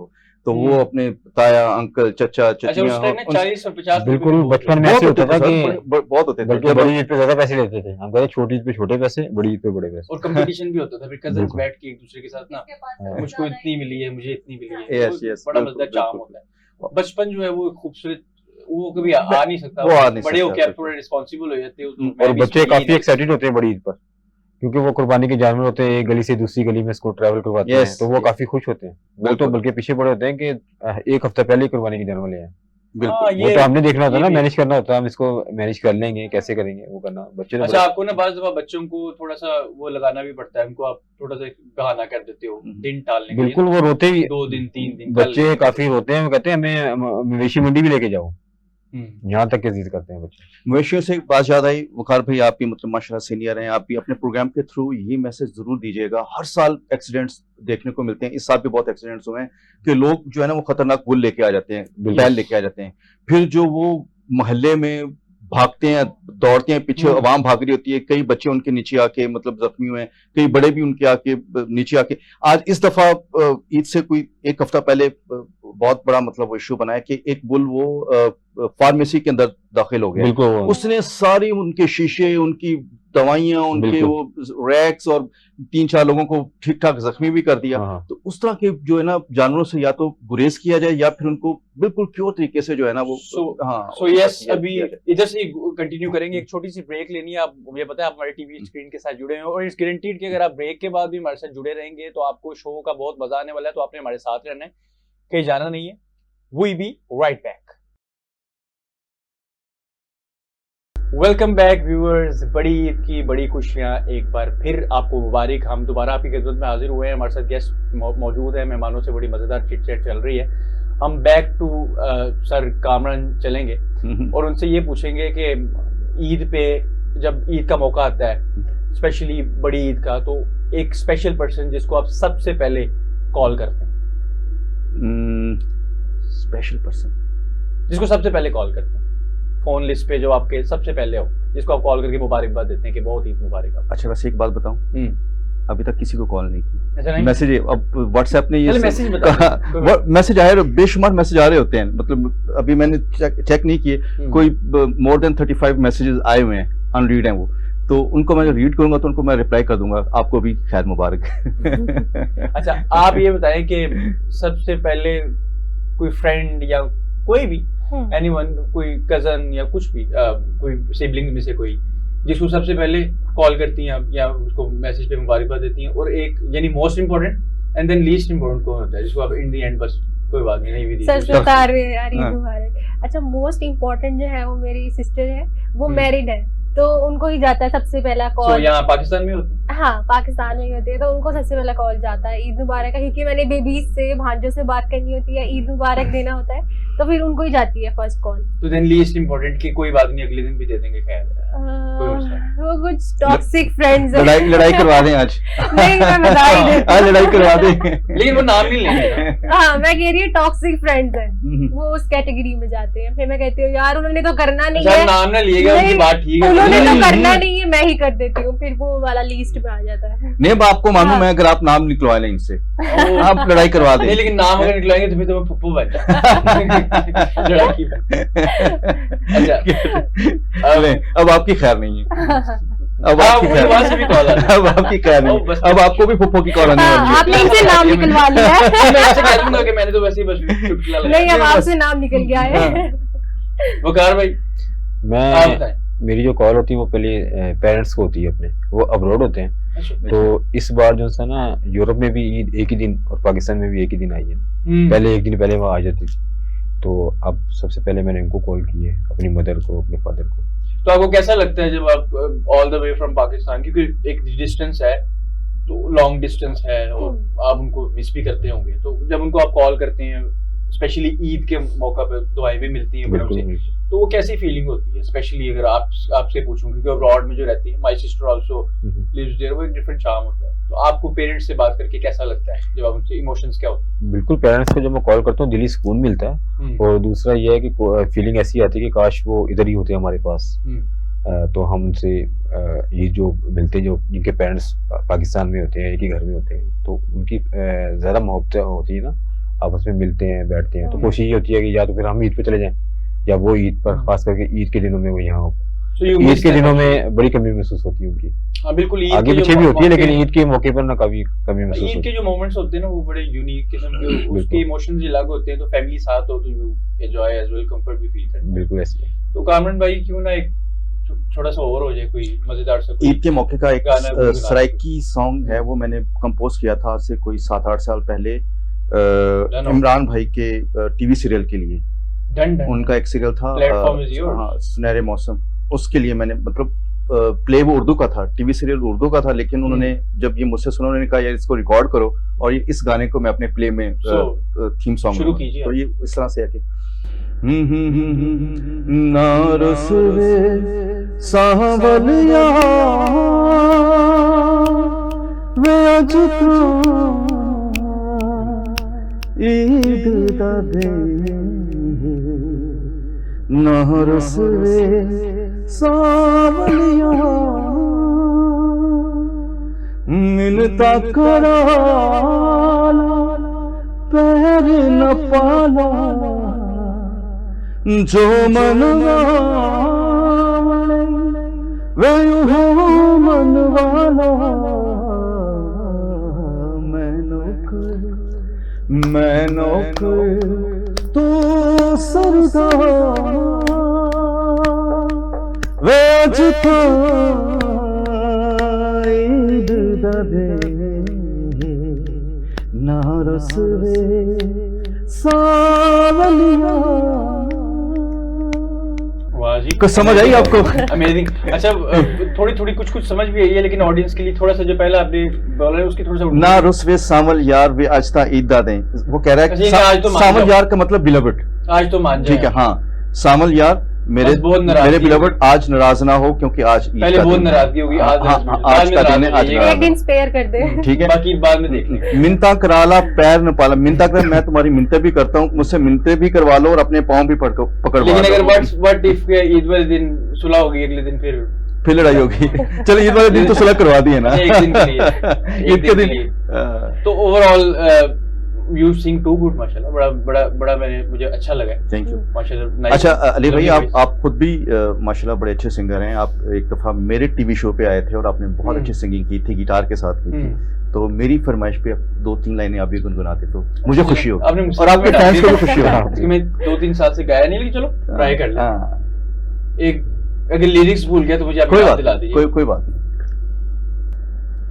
तो वो अपने ताया, अंकल, चचा, अच्छा उस चचियां, टाइम में 40 और 50 बिल्कुल बचपन में ऐसे होता था कि बहुत होते थे। बल्कि जब बड़ी ईद पे ज्यादा पैसे लेते थे। हम कहते छोटी ईद पे छोटे पैसे, बड़ी ईद पे बड़े पैसे। और कंपटीशन भी होता था, फिर कजन्स बिल्कुल। बैठ के एक दूसरे के साथ ना, मुझको इतनी मिली है, मुझे इतनी मिली है, Yes, वो yes, बड़ा बिल्कुल, मजेदार चार्म बिल्कुल। होता है। बचपन जो है वो खूबसूरत, वो कभी आ नहीं सकता, वो आ नहीं बड़े सकता, होके आप बिल्कुल। थोड़े रिस्पॉन्सिबल हो जाते हो, तो मैं और भी बच्चे इसमें काफी यही एक्साइटेड होते हैं बड़ी ईद पर, क्योंकि वो कुर्बानी के जानवर होते हैं, एक गली से दूसरी गली में इसको ट्रैवल करवाते हैं, Yes, तो वो yes. काफी खुश होते हैं। वो तो बिल्कुल। बल्कि पीछे पड़े होते हैं कि एक हफ्ता पहले ही कुर्बानी के जानवर ले आए। बिल्कुल। हाँ, वो तो हमने देखना होता है ये ना, भी- मैनेज करना होता है, हम इसको मैनेज कर लेंगे, कैसे करेंगे वो करना। बच्चे तो अच्छा, बड़े- आपको ना बाज़ दफा बच्चों को थोड़ा सा वो लगाना भी पड़ता है, उनको आप थोड़ा सा बहाना कर देते हो दिन टालने के लिए, बिल्कुल वो रोते ही, 2 दिन 3 दिन बच्चे काफी रोते हैं। वो कहते हैं हमें मवेशी मंडी भी लेके जाओ, हम्म। यहाँ तक के जिद करते हैं बच्चे। मवेशियों से एक बात याद आई, वकार भाई आप भी मतलब माशाल्लाह सीनियर हैं, आप भी अपने प्रोग्राम के थ्रू ये मैसेज जरूर दीजिएगा। हर साल एक्सीडेंट्स देखने को मिलते हैं, इस साल भी बहुत एक्सीडेंट्स हुए हैं कि लोग जो है ना वो खतरनाक बुल लेके आ जाते हैं, बिल्कुल। बैल लेके आ जाते हैं, फिर जो वो मोहल्ले में भागते हैं, दौड़ते हैं, पीछे आवाम भाग रही होती है, कई बच्चे उनके नीचे आके मतलब जख्मी हुए हैं, कई बड़े भी उनके आके नीचे आके। आज इस दफा ईद से कोई एक हफ्ता पहले बहुत बड़ा मतलब वो इश्यू बना है कि एक बुल वो फार्मेसी के अंदर दाखिल हो गया। बिल्कुल वो- उसने सारी उनके शीशे, उनकी दवाइयां, उनके बिल्कुल। वो रैक्स और 3-4 लोगों को ठीक ठाक जख्मी भी कर दिया। हाँ। तो उस तरह के जो है ना जानवरों से या तो गुरेज किया जाए या फिर उनको बिल्कुल प्योर तरीके से जो है ना वो सो यस, अभी इधर से कंटिन्यू करेंगे। एक छोटी सी ब्रेक लेनी है। आप मुझे पता है आप हमारे टीवी स्क्रीन के साथ जुड़े हैं, और इट्स गारंटीड कि अगर आप ब्रेक के बाद भी हमारे साथ जुड़े रहेंगे तो आपको शो का बहुत मजा आने वाला है। तो आपने हमारे साथ रहना है, कहीं जाना नहीं है। We be right back. Welcome back viewers. बड़ी ईद की बड़ी खुशियां एक बार फिर आपको मुबारक। हम दोबारा आपकी खिदमत में हाजिर हुए हैं। हमारे साथ गेस्ट मौजूद है, मेहमानों से बड़ी मजेदार चिट चैट चल रही है। हम बैक टू सर कामरान चलेंगे और उनसे ये पूछेंगे कि ईद पे जब ईद का मौका आता है, स्पेशली बड़ी ईद का, तो एक स्पेशल पर्सन जिसको आप सबसे पहले कॉल करते हैं, स्पेशल पर्सन जिसको सबसे पहले कॉल करते हैं फोन लिस्ट पे, जो आपके सबसे पहले हो, जिसको आप कॉल करके मुबारकबाद देते हैं कि बहुत ईद मुबारक आपको। अच्छा, वैसे एक बात बताऊं, अभी तक किसी को कॉल नहीं की। अच्छा, नहीं मैसेज अब व्हाट्सएप ने ये चलो मैसेज बता। मैसेज आए, बेशुमार मैसेज आ रहे होते हैं, मतलब अभी मैंने चेक नहीं किए, कोई मोर देन 35 मैसेजेस आए हुए हैं, अनरीड हैं वो। तो उनको मैं रीड करूंगा तो उनको मैं रिप्लाई कर दूंगा, आपको भी खैर मुबारक। अच्छा, आप ये बताएं कि सबसे पहले कोई फ्रेंड या कोई भी एनीवन, कोई कजन या कुछ भी, कोई सिबलिंग में से कोई, जिसको सबसे पहले कॉल करती हैं आप या उसको मैसेज पे मुबारकबाद देती हैं, और एक यानी most important and then least important कौन होता है जिसको आप इन दी एंड बस कोई बात नहीं भी दी? सर बता रहे हैं यार, ईद मुबारक। अच्छा, मोस्ट इम्पोर्टेंट जो है वो मेरी सिस्टर है, वो मैरिड है, तो उनको ही जाता है सबसे पहला So, कॉल। यहाँ पाकिस्तान में होता है? हाँ, पाकिस्तान में ही होती है, तो उनको सबसे पहला कॉल जाता है ईद मुबारक का, क्योंकि मैंने बेबीज से, भांजों से बात करनी होती है, ईद मुबारक देना होता है, तो फिर उनको ही जाती है फर्स्ट कॉल। तो देन लीस्ट इंपॉर्टेंट की कोई बात नहीं, अगले दिन भी दे देंगे, खैर कोई मसला वो कुछ टॉक्सिक फ्रेंड्स हैं। लड़ाई करवा दें आज। नहीं, मैं बता ही देती हूँ। आज लड़ाई करवा दें। लेकिन वो नाम नहीं लेंगे। हाँ, मैं कह रही हूँ टॉक्सिक फ्रेंड्स हैं, वो उस कैटेगरी में जाते हैं। फिर मैं कहती हूँ यार उन्होंने तो करना नहीं अच्छा, है, नाम ना लिएगा, उनकी नहीं, बात ठीक है। उन्होंने तो नहीं, करना नहीं। नहीं है, मैं ही कर देती हूँ, फिर वो वाला लिस्ट में आ जाता है। नहीं, अब आपको मालूम हाँ। है, अगर आप नाम निकलवा लें इनसे, वो- आप लड़ाई करवा दें। नहीं, लेकिन नाम अगर निकलाएंगे तो फिर तुम्हें पप्पू बन जाए। लड़की बन। अच्छा, अरे, अब आपकी खैर नहीं है। अब हाँ, आपकी मुझे खैर वहाँ से भी कॉल आ रहा है। अब आपकी खैर नहीं बस- है। अब आपको भी फुप्पो की कॉल आने वाली हाँ, है। आपने इनसे नाम निकलवा लिया है। मैं ऐसे कह दूंगा कि मैंने तो वैसे ही बस चुटकुला लगाया। नहीं, अब आपसे नाम निकल गया है। वकार भाई, आप मैं बताएं। मेरी जो कॉल होती है वो पहले पेरेंट्स को होती है अपने, वो अब्रॉड होते हैं। अच्छा, तो इस बार जो है ना, यूरोप में भी ईद एक ही दिन और पाकिस्तान में भी एक ही दिन आई है। हम्म, पहले एक दिन पहले वो आ जाती थी। तो अब सबसे पहले मैंने इनको कॉल की है, अपनी मदर को, अपने फादर को। तो आपको कैसा लगता है जब आप all the way from Pakistan, क्योंकि एक डिस्टेंस है, तो लॉन्ग डिस्टेंस है और आप उनको मिस भी करते होंगे, तो जब उनको आप कॉल करते हैं, स्पेशली ईद के मौका पर दुआएं भी मिलती हैं बड़ों बिल्कुल से, बिल्कुल। तो वो कैसी फीलिंग होती है? स्पेशली अगर आपसे पूछूं, क्योंकि अब्रॉड में जो रहती है, my sister also lives there, वो एक डिफरेंट चार्म होता है। तो आपको पेरेंट्स से बात करके कैसा लगता है? जब आप उनसे, इमोशंस क्या होते हैं? बिल्कुल, पेरेंट्स को जब मैं कॉल करता हूँ दिली सुकून मिलता है। और दूसरा ये है कि फीलिंग ऐसी आती है कि काश वो इधर ही होते हमारे पास। तो हम उनसे ये जो मिलते हैं, जो जिनके पेरेंट्स पाकिस्तान में होते हैं, एक ही घर में होते हैं, तो उनकी ज़्यादा मोहब्बत होती है ना, आपस में मिलते हैं, बैठते हैं। तो कोशिश ये होती है कि या तो फिर हम ईद पे चले जाएं, या वो ईद पर, खास करके ईद के दिनों में वो यहाँ हो। So you ईद miss के them दिनों actually? में बड़ी कमी महसूस होती है उनकी। हाँ बिल्कुल, ईद आगे के जो पीछे भी होती है, लेकिन मौके- ईद के मौके पर ना कभी कमी महसूस ईद होती के जो मोमेंट्स होते हैं ना, वो बड़े यूनिक किस्म के, उसके बिल्कुल। इमोशंस ही अलग होते हैं। तो फैमिली साथ हो तो you enjoy as well, comfort भी फील करते है। हैं। बिल्कुल ऐसी है। तो कामरान भाई, क्यों ना एक थोड़ा सा और हो जाए, कोई मजेदार सा कोई ईद के मौके का एक गाना गुनगुना सराइकी सॉन्ग है, वो मैंने कंपोज किया था आज से कोई 7-8 साल पहले, डन हो। इमरान भाई के टीवी सीरियल के लिए। Done done. उनका एक सीरियल था, Platform is yours। हाँ, सुनहरे मौसम, उसके लिए मैंने, मतलब प्ले वो उर्दू का था, टीवी सीरियल उर्दू का था, लेकिन उन्होंने जब ये मुझसे सुना, उन्होंने कहा यार इसको रिकॉर्ड करो और ये इस गाने को मैं अपने प्ले में थीम सॉन्ग शुरू कीजिए। तो ये इस तरह से है कि ना रसवे सावलिया वे अज तो ईद दा दे, ना रसवे सावलिया मिलता करा पैर न पाला, जो मनवा वे यूं मनवाला, मैं नौकर तू सरदार, वे अज तो ईद दा दे, ना रसवे सावलिया। वाह जी, कुछ समझ आई आपको? अमेजिंग। अच्छा, थोड़ी थोड़ी कुछ समझ भी आई है, लेकिन ऑडियंस के लिए थोड़ा सा जो पहले आपने बोला है उसकी थोड़ा सा ना रुसवे सावल यार वे आजता ईद दा दें, वो कह रहा है अच्छा, कि ये आज तो मान सावल जाओ। यार का मतलब बिलवड, आज तो मान जाए। ठीक है, हाँ, सावल यार मेरे बस बहुत नाराजगी मेरे होगी। बिलवड आज नाराज ना हो, क्योंकि आज ईद पहले का बहुत दिन है। नाराजगी होगी, हाँ, आज हाँ, नाराज हाँ, आज में का दिन है, नाराज आज होइए। नाराज एक दिन स्पेयर कर दे। ठीक है, बाकी बाद में देख लेंगे। मिनता कराला पैर न पाला, मिनता कर, मैं तुम्हारी मिनते भी करता हूँ, मुझसे मिनते भी करवा लो और अपने पाँव भी पकड़वा लेकिन अगर लो, व्हाट इफ ईद वाले दिन सुलह होगी, अगले दिन फिर लड़ाई होगी। चलो ईद वाले दिन तो सुलह करवा दिए ना, एक दिन के लिए, ईद के दिन लिए। तो overall you sing too good माशाल्लाह, बड़ा मुझे अच्छा लगा। Thank you. माशाल्लाह, nice। अच्छा अली भाई, Lovely voice। आप खुद भी माशाल्लाह बड़े अच्छे सिंगर हैं। आप एक दफा मेरे टीवी शो पे आए थे और आपने बहुत अच्छी सिंगिंग की थी, गिटार के साथ की थी। तो मेरी फरमाइश पे 2-3 लाइनें आप भी गुनगुनाते तो मुझे खुशी हो, आपने मुझसे और आपके बैठा फैंस को भी दिया। खुशी हो। क्योंकि मैं 2-3 साल से गाया नहीं, लेकिन चलो ट्राई कर ले। हाँ, एक अगर लिरिक्स भूल गया तो मुझे आप कोई याद बात दिला नहीं, दीजिए। कोई बात नहीं।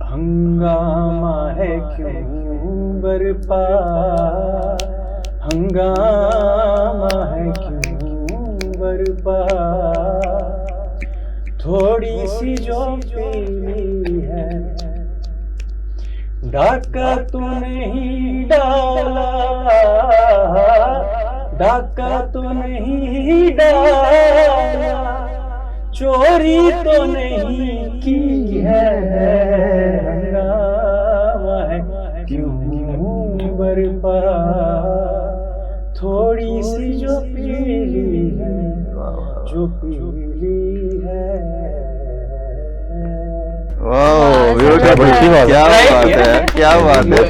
हंगामा है क्यों बरपा, हंगामा है क्यों बरपा, थोड़ी सी जो पीली है, डाका तो नहीं डाला, डाका तो नहीं डाला, चोरी तो नहीं की है, हंगामा है क्यों बरपा, थोड़ी सी जो पीली है, जो पीली है। वाह, ब्यूटीफुल, अच्छी बात है। क्या Right, बात yeah. है, क्या बात है।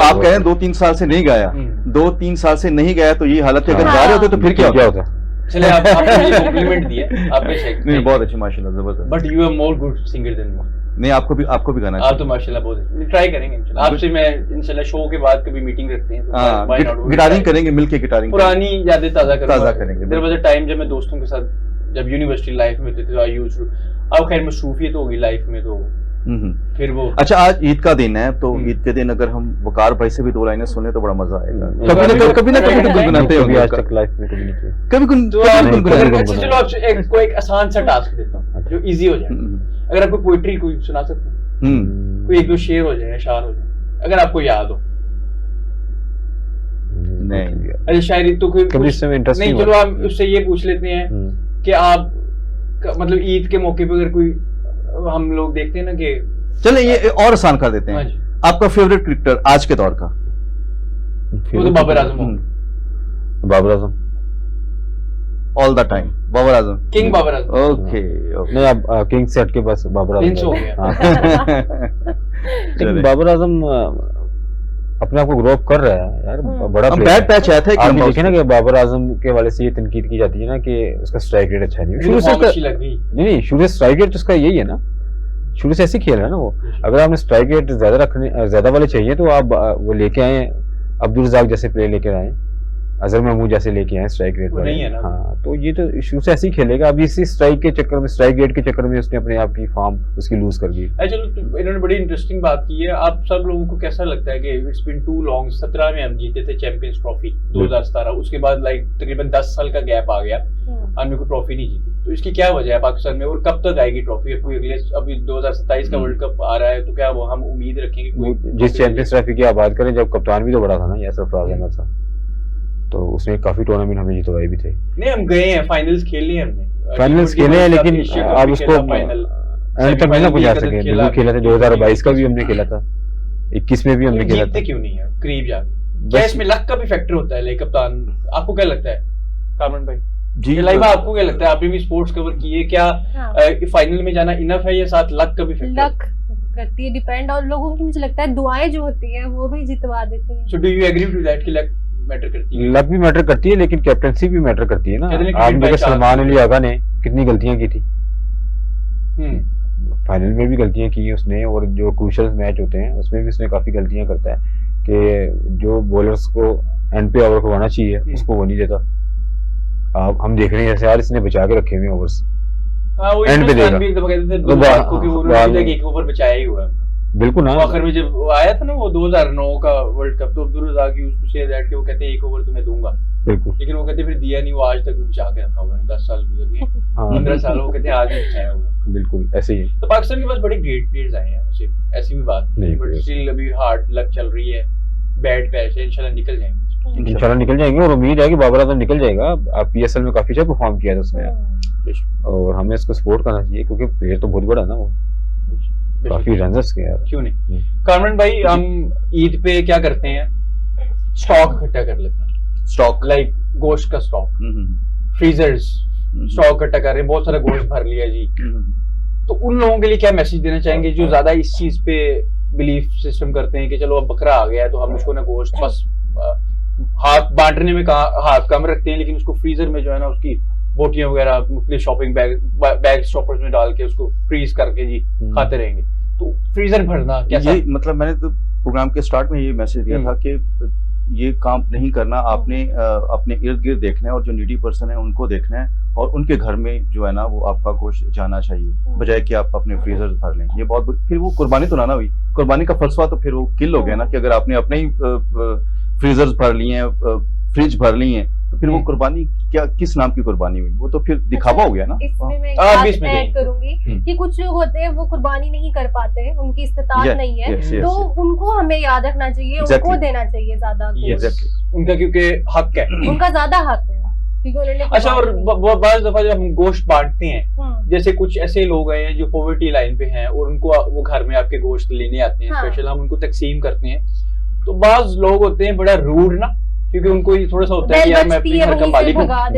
आप कह रहे हैं 2-3 साल से नहीं गाया, 2-3 साल से नहीं गाया तो ये हालत है, अगर हाँ। गा रहे होते तो फिर क्या क्या होता? होता? चले आपने मुझे कॉम्प्लीमेंट दिया, आपने शेक नहीं, बहुत अच्छी, माशाल्लाह, जबरदस्त। But you are more good singer than me. नहीं, आपको भी गाना आप तो चाहिए। माशाल्लाह बहुत ट्राई करेंगे इंशाल्लाह। आपसे मैं इंशाल्लाह शो के बाद कभी मीटिंग रखते हैं तो हाँ, why not? गिटारिंग करेंगे, मिलके गिटारिंग पुरानी यादें ताज़ा ताज़ा करेंगे। देयर वाज अ टाइम जब मैं दोस्तों के साथ जब यूनिवर्सिटी लाइफ में थे तो आई यूज्ड टू, अब खैर मसरूफियत हो गई लाइफ में तो फिर वो अच्छा, आज ईद का दिन है तो हम्म। ईद के दिन अगर हम वकार भाई से भी 2 लाइनें सुने तो बड़ा मजा आएगा। हम्म। कभी ना कभी तो गुनगुनाते कभी होंगे, आज तक लाइफ में कभी नहीं किया। कभी तो आप नहीं, गुनगुनाते कभी- अच्छा, चलो आपसे एक आसान सा टास्क देता हूँ जो इजी हो जाए। अगर आपको पोइट्री कोई सुना सकते हैं, कोई 1-2 शेर हो जाए, अशार हो जाए, अगर आपको याद हो। नहीं। अरे शायरी तो कोई कभी इसमें इंटरेस्ट नहीं, चलो आप उससे ये पूछ लेते हैं कि आप मतलब ईद के मौके पर अगर कोई, हम लोग देखते हैं ना कि चले ये और आसान कर देते हाँ हैं, जी, आपका फेवरेट क्रिकेटर आज के दौर का? वो तो बाबर आजम हो, Babar Azam. All the time Babar Azam. King Babar Azam. Okay, नहीं, अब किंग सेट के पास बाबर आजम प्रिंस हो गया। हाँ। लेकिन बाबर आजम अपने आप को ग्रो अप कर रहा है यार, बड़ा हम player बैड है। पैच आया था आपने देखे ना कि बाबर आजम के वाले से ये तनकीद की जाती है ना कि उसका स्ट्राइक रेट अच्छा नहीं है। शुरू से बहुत उसका अच्छी लग गई। नहीं, शुरू से स्ट्राइक रेट उसका यही है ना, शुरू से ऐसे खेल रहा है ना वो। अगर आपने स्ट्राइक रेट ज्यादा वाले चाहिए तो आप वो लेके आए अब्दुल रज़ाक जैसे प्लेयर लेकर आए, अजहर महमूद जैसे लेके आए स्ट्राइक रेट वो वाले। नहीं है ना। हाँ, तो ये तो शुरू से ऐसे ही खेलेगा। अब इसी स्ट्राइक के चक्कर में, स्ट्राइक रेट के चक्कर में उसने अपने आप की फॉर्म उसकी लूज कर दी। चलो, तो इन्होंने बड़ी इंटरेस्टिंग बात की है। आप सब लोगों को कैसा लगता है कि इट्स बीन टू लॉन्ग? 17 में हम जीते थे चैंपियंस ट्रॉफी 2017, उसके बाद लाइक तकरीबन 10 साल का गैप आ गया, हमने कोई ट्रॉफी नहीं जीती। तो इसकी क्या वजह है पाकिस्तान में, और कब तक आएगी ट्रॉफी? अब कोई अगले, अभी 2027 का वर्ल्ड कप आ रहा है तो क्या वो हम उम्मीद रखेंगे कोई जिस चैंपियंस ट्रॉफी की आप बात करें, जब कप्तान भी तो बड़ा था ना यार, सरफराज अहमद था, तो उसने काफी टूर्नामेंट हमें जितवाए भी थे। नहीं, हम गए हैं, फाइनल्स खेले हैं हमने, फाइनल्स खेले हैं, लेकिन आप उसको फाइनल एंड तक नहीं ना पहुंचा सके। बिल्कुल खेला था, 2022 का भी हमने खेला था, 21 में भी हमने खेला था। जीतते क्यों नहीं है करीब जाके? क्या इसमें लक का भी फैक्टर होता है? लाइक कप्तान, आपको क्या लगता है कामरान भाई? जी, लाइबा, आपको क्या लगता है? आपने भी स्पोर्ट्स कवर किए, क्या हाँ। फाइनल में जाना इनफ है या साथ लक का भी फैक्टर? लक करती है डिपेंड, और लोगों की मुझे लगता है दुआएं जो होती हैं वो भी जितवा देती हैं। So do you agree to that कि लक मैटर करती है? लक भी मैटर करती है, लेकिन कैप्टनसी भी मैटर करती है ना। कहते हैं कि आप by देखो chance। सलमान अली आगा ने कितनी गलतियां की थी, हम्म, फाइनल में भी गलतियां की है उसने, और जो क्रूशियल मैच होते हैं उसमें भी उसने काफी गलतियां करता है कि जो बॉलर्स को एंड पे ओवर करवाना चाहिए उसको वो नहीं देता। आप हम देख रहे हैं जैसे यार इसने बचा के रखे हुए ओवर्स, हाँ, वो End पे इमरान देगा। भी एकदम कहते थे तो 2000 को कि वो बाद उन्होंने में- एक ओवर बचाया ही हुआ है। बिल्कुल ना। वो आखिर में जब वो आया था ना वो 2009 का वर्ल्ड कप, तो Abdul Razzaq used to say that कि वो कहते हैं एक ओवर तुम्हें दूंगा, बिल्कुल, लेकिन वो कहते फिर दिया नहीं, वो आज तक भी बचा के रखा हुआ है। 10 साल गुजर गए, हाँ 15 साल वो कहते हैं आज भी बचाया हुआ है। बिल्कुल ऐसे ही है। तो पाकिस्तान के पास बड़े ग्रेट प्लेयर्स आए हैं वैसे, ऐसी भी बात नहीं, बट स्टिल अभी हार्ड लक चल रही है, बैड पैच है, इंशाल्लाह निकल जाएंगे। इंशाल्लाह निकल जाएंगे, और उम्मीद है कि बाबर आजम निकल जाएगा। आप पीएसएल में काफी अच्छा परफॉर्म किया था उसने, और हमें इसको सपोर्ट करना चाहिए क्योंकि प्लेयर तो बहुत बड़ा है ना, वो काफी रन किया यार। क्यों नहीं? कामरान भाई, हम ईद पे क्या करते हैं? स्टॉक इकट्ठा कर लेते हैं, स्टॉक, लाइक गोश्त का स्टॉक, फ्रीजर्स स्टॉक इकट्ठा कर रहे हैं, बहुत सारा गोश्त भर लिया जी। तो उन लोगों के लिए क्या मैसेज देना चाहेंगे जो ज्यादा इस चीज पे बिलीफ सिस्टम करते हैं कि चलो अब बकरा आ गया है तो हम उसको ना गोश्त बस हाथ बांटने में हाथ कम रखते हैं, लेकिन उसको फ्रीजर में जो है ना उसकी बोटियां वगैरह मुख्तलिफ शॉपिंग बैग स्टॉपर्स में डाल के उसको फ्रीज करके जी खाते रहेंगे। तो फ्रीजर भरना कैसा? ये मतलब मैंने तो प्रोग्राम के स्टार्ट में ये मैसेज दिया था कि ये काम नहीं करना, आपने अपने इर्द गिर्द देखना है और जो नीडी पर्सन है उनको देखना है और उनके घर में जो है ना वो आपका गोश्त जाना चाहिए, बजाय कि आप अपने फ्रीजर भर लें। ये बहुत फिर वो कुर्बानी तो ना हुई, कुर्बानी का फलसफा तो फिर वो किल हो गया ना, कि अगर आपने अपने ही फ्रीजर्स भर लिए हैं, फ्रिज भर ली हैं, तो फिर वो कुर्बानी क्या, किस नाम की कुर्बानी हुई? वो तो फिर दिखावा हो गया ना। इसमें मैं आप भी एक इसमें बात दें। ऐड करूंगी कि कुछ लोग होते हैं वो कुर्बानी नहीं कर पाते, उनकी इस्तिताअत Yes, नहीं है, yes, yes, तो yes. उनको हमें याद रखना चाहिए, Exactly. उनको देना चाहिए ज्यादा गोश्त। Exactly. उनका क्योंकि हक है। उनका ज्यादा हक है। क्योंकि उन्होंने अच्छा, और बाज़ दफा जब हम गोश्त बांटते हैं, जैसे कुछ ऐसे लोग हैं जो पॉवर्टी लाइन पे हैं और उनको वो घर में आपके गोश्त लेने आते हैं, स्पेशल हम उनको तकसीम करते हैं, तो बाज लोग होते हैं बड़ा रूड ना, क्योंकि उनको ये थोड़ा सा होता है कि यार मैं अपनी घर का मालिक हूँ, हाँ,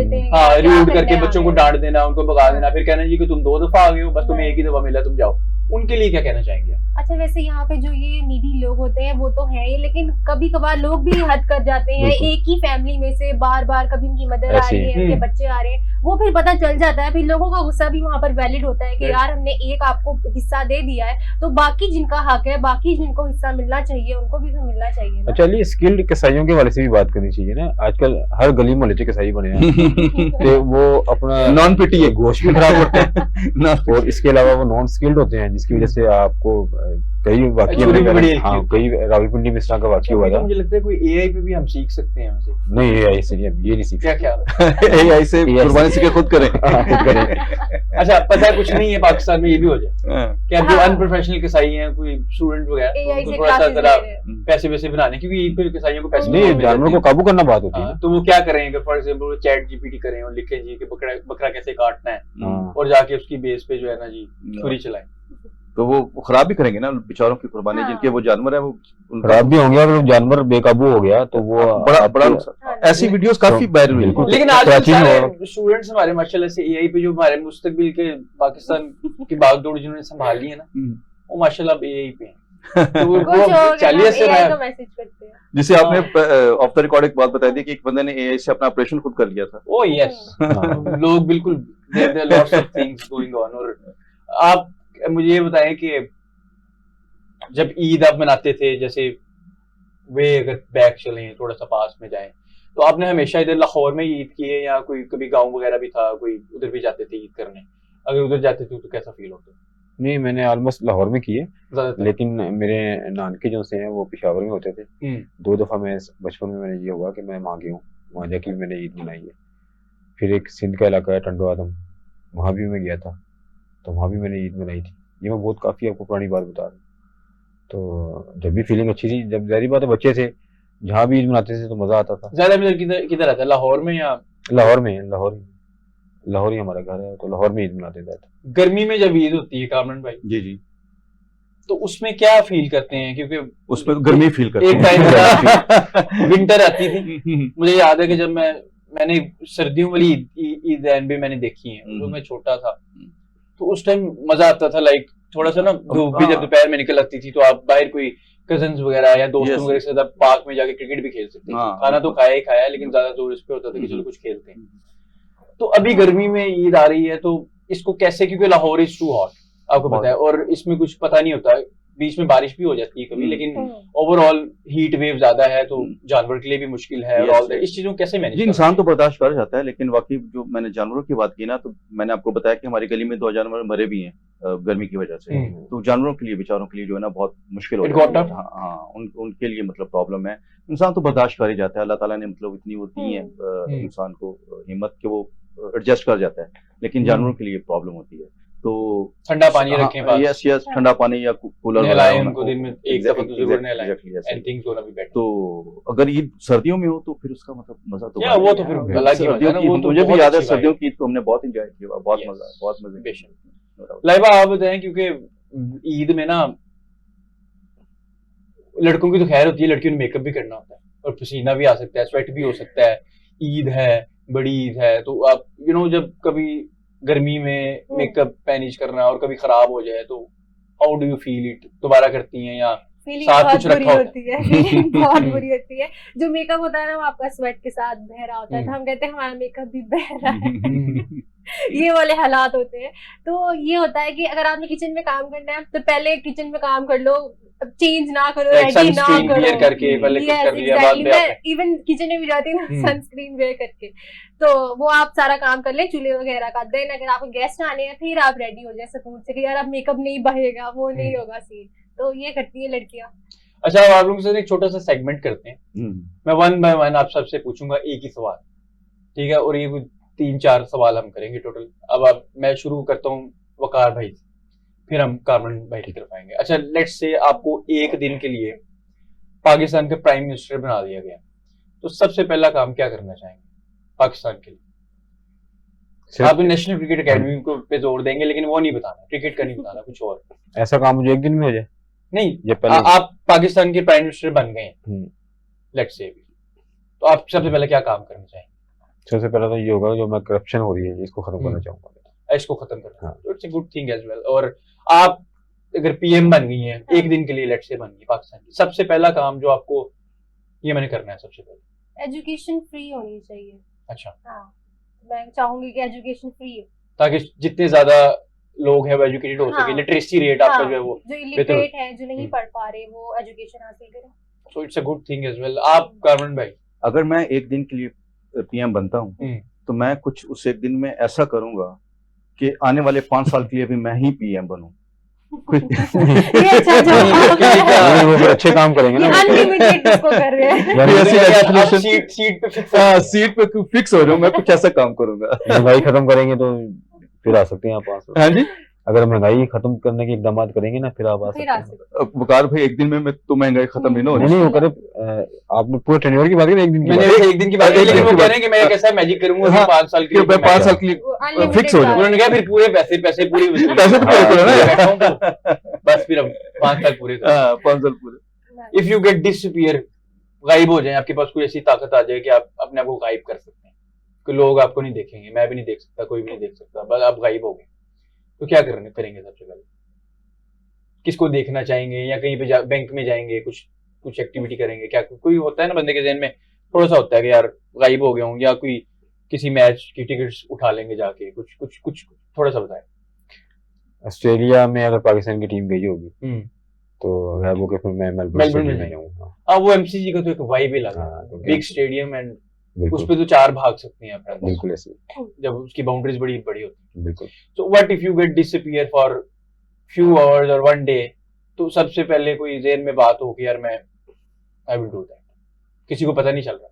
रूड करके बच्चों को डांट देना, उनको भगा देना, फिर कहना जी कि तुम 2 दफा आ गए हो, बस तुम्हें एक ही दफा मिला, तुम जाओ। उनके लिए क्या कहना चाहेंगे? अच्छा, वैसे यहाँ पे जो ये नीडी लोग होते हैं वो तो है ही, लेकिन कभी कभार लोग भी हद कर जाते हैं। एक ही फैमिली में से बार बार कभी उनकी मदर आ रही है, उनके बच्चे आ रहे हैं, वो फिर पता चल जाता है, फिर लोगों का गुस्सा भी वहाँ पर वैलिड होता है कि यार हमने एक आपको हिस्सा दे दिया है, तो बाकी जिनका हक है, बाकी जिनको हिस्सा मिलना चाहिए, उनको भी तो मिलना चाहिए। अच्छा, चलिए स्किल्ड कसाईयों के वाले से भी बात करनी चाहिए ना। आजकल हर गली मोहल्ले के कसाई बने हैं तो वो अपना नॉन पिटी गोश्त भी खराब करते हैं और इसके अलावा वो नॉन स्किल्ड होते हैं, जिसकी वजह से आपको कई वाकई, हाँ, कई रावलपिंडी में इस तरह का वाकई हुआ था। मुझे लगता है कोई एआई पे भी हम सीख सकते हैं हमसे। नहीं, एआई से ये नहीं सीख क्या क्या एआई से कुर्बानी से खुद करें। खुद करें। अच्छा, पता कुछ नहीं है पाकिस्तान में ये भी हो जाए कि अब जो अनप्रोफेशनल कसाई हैं, कोई स्टूडेंट वगैरह, उनको थोड़ा सा जरा पैसे वैसे बनाने, क्योंकि ईद पे कसाईयों को पैसे नहीं, जानवरों को काबू करना बात होती है, तो वो क्या करेंगे? फॉर एग्जांपल चैट जीपीटी करें और लिखें जी कि बकरा कैसे काटना है, और जाके उसकी बेस पे जो है ना जी छुरी चलाएं, तो वो खराब भी करेंगे ना बेचारों की कुर्बानी। जिनके वो जानवर है वो खराब भी होंगे, अगर जानवर बेकाबू हो गया तो वो बड़ा ऐसी वीडियोस काफी वायरल हुई। लेकिन आज स्टूडेंट्स हमारे माशाल्लाह से एआई पे जो हमारे मुस्तकबिल के पाकिस्तान की बागडोर जिन्होंने संभाली है ना, वो माशाल्लाह एआई पे हैं, तो वो 40 से मैसेज करते हैं। जिसे आपने ऑफ द रिकॉर्ड एक बात बताई थी कि एक बंदे ने एआई से अपना ऑपरेशन खुद कर लिया था। ओह यस, लोग बिल्कुल, there are lots of things going on. और आप मुझे ये बताएं कि जब ईद आप मनाते थे, जैसे वे अगर बैक चलें थोड़ा सा पास में जाएं, तो आपने हमेशा इधर लाहौर में ईद की है या कोई कभी गांव वगैरह भी था, कोई उधर भी जाते थे ईद करने? अगर उधर जाते थे तो कैसा फील होता? नहीं, मैंने ऑलमोस्ट लाहौर में की है, लेकिन मेरे नानके जो से हैं वो पेशावर में होते थे। 2 दफा मैं बचपन में मैंने ये हुआ कि मैं वहाँ गया हूँ, वहाँ जाके मैंने ईद मनाई है। फिर एक सिंध का इलाका है टंडो आदम, वहाँ भी मैं गया था, तो वहाँ भी मैंने ईद मनाई थी। ये मैं बहुत काफ़ी आपको पुरानी बात बता रहा हूँ। तो जब भी फीलिंग अच्छी थी, जब ज़ाहिर बात है बच्चे थे, जहाँ भी ईद मनाते थे तो मज़ा आता था। ज़्यादा किधर आता है, लाहौर में या? लाहौर ही हमारा घर है, तो लाहौर में ईद मनाते थे। गर्मी में जब ईद होती है कामरान भाई, जी, तो उसमें क्या फील करते हैं? क्योंकि उसमें गर्मी फील करते हैं। एक टाइम विंटर आती थी, मुझे याद है कि जब मैंने सर्दियों वाली ईद भी मैंने देखी है, जो मैं छोटा था, तो उस टाइम मजा आता था। लाइक थोड़ा सा ना धूप भी जब दोपहर में निकल आती थी, तो आप बाहर कोई कजन्स वगैरह या दोस्तों वगैरह के साथ पार्क में जाके क्रिकेट भी खेल सकते थे। खाना तो खाया ही खाया, लेकिन ज्यादा जोर इस पे होता था कि चलो कुछ खेलते हैं। तो अभी गर्मी में ईद आ रही है, तो इसको कैसे, क्योंकि लाहौर इज टू हॉट, आपको पता है, और इसमें कुछ पता नहीं होता, बीच में बारिश भी हो जाती है कभी, लेकिन ओवरऑल हीट वेव ज्यादा है, तो जानवर के लिए भी मुश्किल है। और इस चीजों कैसे मैनेज? जी, इंसान तो बर्दाश्त कर जाता है, लेकिन वाकई जो मैंने जानवरों की बात की ना, तो मैंने आपको बताया कि हमारी गली में 2 जानवर मरे भी हैं गर्मी की वजह से। तो जानवरों के लिए, बेचारों के लिए जो है ना बहुत मुश्किल हो जाता है। हाँ, उनके लिए मतलब प्रॉब्लम है। इंसान तो बर्दाश्त कर ही जाता है, अल्लाह ताला ने मतलब इतनी वो दी है इंसान को हिम्मत कि वो एडजस्ट कर जाता है, लेकिन जानवरों के लिए प्रॉब्लम होती है। तो ठंडा पानी रखें पास। यस, ठंडा पानी या कूलर नहलाएं उनको दिन में एक दफा तो जरूर नहलाएं, and things gonna be better. तो अगर ईद सर्दियों में हो तो फिर उसका मतलब मजा तो या वो तो फिर अलग ही मजा है ना। वो तो मुझे भी याद है सर्दियों की ईद को हमने बहुत एंजॉय किया, बहुत मजे। लाइबा आप बताएं, क्योंकि ईद में ना लड़कों की तो खैर होती है, लड़कियों ने मेकअप भी करना होता है और पसीना भी आ सकता है, स्वेट भी हो सकता है। ईद है, बड़ी ईद है, तो आप जब कभी गर्मी में मेकअप मैनेज करना और कभी खराब हो जाए, तो how do you feel it? दोबारा करती हैं या साथ कुछ रखा होती है? बहुत बुरी होती है। जो मेकअप होता है ना, वो आपका स्वेट के साथ बह रहा होता है, तो हम कहते हैं हमारा मेकअप भी बह रहा है। ये वाले हालात होते हैं। तो ये होता है कि अगर आपने किचन में काम करना है, तो पहले किचन में काम कर लो, चेंज ना करो, रेडी ना करो करके पहले कुछ कर लिया, बाद में मैं इवन किचन में भी जाती हूँ ना सनस्क्रीन वेयर करके, तो वो आप सारा काम कर ले चूल्हे वगैरह का। देन अगर आपको गेस्ट आने हैं, फिर आप रेडी हो जाए सुकून से कि यार अब मेकअप नहीं बहेगा, वो नहीं होगा सीन। तो ये करती है लड़कियां। अच्छा, आप लोगों के साथ एक छोटा सा सेगमेंट करते हैं। मैं 1 बाय 1 आप सबसे पूछूंगा एक ही सवाल, ठीक है? और ये कुछ 3-4 सवाल हम करेंगे टोटल। अब मैं शुरू करता हूँ वकार भाई से, फिर हम कामरान भाई की तरफ आएंगे। अच्छा, लेट्स से आपको एक दिन के लिए पाकिस्तान के प्राइम मिनिस्टर बना दिया गया, तो सबसे पहला काम क्या करना चाहेंगे पाकिस्तान के लिए? सिर्फ आप नेशनल क्रिकेट एकेडमी को पे जोर देंगे, लेकिन वो नहीं बताना, क्रिकेट का नहीं बताना, कुछ और ऐसा काम मुझे एक दिन में हो जाए, नहीं। ये पहले आप पाकिस्तान के प्राइम मिनिस्टर बन गए, लेट्स से, तो आप सबसे पहले क्या काम करना चाहेंगे? सबसे पहले तो ये होगा, जो मैं करप्शन हो रही है इसको खत्म करना चाहूंगा, इसको खत्म करना, हाँ। तो it's a good thing as well. और आप अगर पीएम बन गई हैं, एक दिन के लिए लेट्स से बन गई पाकिस्तान की, सबसे पहला काम जो आपको ये मैंने करना है सबसे पहले, एजुकेशन फ्री होनी चाहिए। अच्छा, हाँ, मैं चाहूंगी कि एजुकेशन फ्री हो, ताकि जितने ज्यादा लोग हैं वो एजुकेटेड हो सके, हाँ। लिटरेसी रेट आपका हाँ, जो है वो, जो इलिटरेट है, जो नहीं हम्म। पढ़ पा रहे, वो एजुकेशन हासिल करें। So it's a good thing as well. आप कारमन भाई? अगर मैं एक दिन के लिए पीएम बनता हूँ तो मैं कुछ उस एक दिन में ऐसा करूंगा कि आने वाले 5 साल के लिए भी मैं ही पीएम बनूं। ये अच्छा जवाब है। वो भी अच्छे काम करेंगे ना, अनलिमिटेड इसको कर रहे हैं। यानी ऐसी आप resolution- सीट पे फिक्स सीट पे फिक्स हो जाऊं, मैं कुछ ऐसा काम करूंगा। महंगाई खत्म करेंगे तो फिर आ सकते हैं आप पास। हाँ जी, अगर महंगाई खत्म करने के इकदाम करेंगे ना, फिर आप आ फिर सकते आ हैं। सकते वकार भाई एक दिन में मैं तो महंगाई खत्म नहीं ना नहीं होनी। नहीं, वो करे आपने पूरे टेन्योर की बात की ना, एक दिन की मैंने बात। एक दिन की बात की, एक लेकिन दिन वो की कह बात। रहे हैं कि मैं कैसा मैजिक करूंगा हाँ, 5 साल के कि मैं 5 साल के लिए वो unlimited फिक्स हो जाऊं। बात उन्होंने कहा फिर पूरे पैसे पैसे पूरे वसूल पैसे तो पूरे करो ना। मैं बैठा हूं तो बस फिर अब 5 साल पूरे करो। हाँ, 5 साल पूरे। इफ यू गेट डिसअपीयर, गायब हो जाए, आपके पास कोई ऐसी ताकत आ जाए कि आप अपने आप को गायब कर सकते हैं, कि लोग आपको नहीं देखेंगे, मैं भी नहीं देख सकता, कोई भी नहीं देख सकता, बस आप गायब हो गए, तो क्या करेंगे सबसे पहले? किसको देखना चाहेंगे, या कहीं पे बैंक में जाएंगे, कुछ एक्टिविटी करेंगे? क्या कोई होता है ना बंदे के ज़हन में थोड़ा सा होता है कि यार गायब हो गया हूँ, या कोई किसी मैच की टिकट्स उठा लेंगे जाके, कुछ थोड़ा सा बताएं। ऑस्ट्रेलिया में अगर पाकिस्तान की टीम गई होगी तो गायब होकर फिर मैं मेलबर्न मेलबर्न में में जाएंगे। जाऊंगा। हाँ, वो एमसीजी का तो एक वाइब ही लगा, हाँ, क्योंकि बिग स्टेडियम, एंड उस बिल्कुल पे तो 4 भाग सकते हैं अपना, बिल्कुल ऐसे, जब उसकी बाउंड्रीज बड़ी बड़ी होती है। बिल्कुल। So what if you get disappear for few hours और 1 डे, तो सबसे पहले कोई ज़हन में बात हो कि यार मैं आई विल डू दैट, किसी को पता नहीं चल रहा,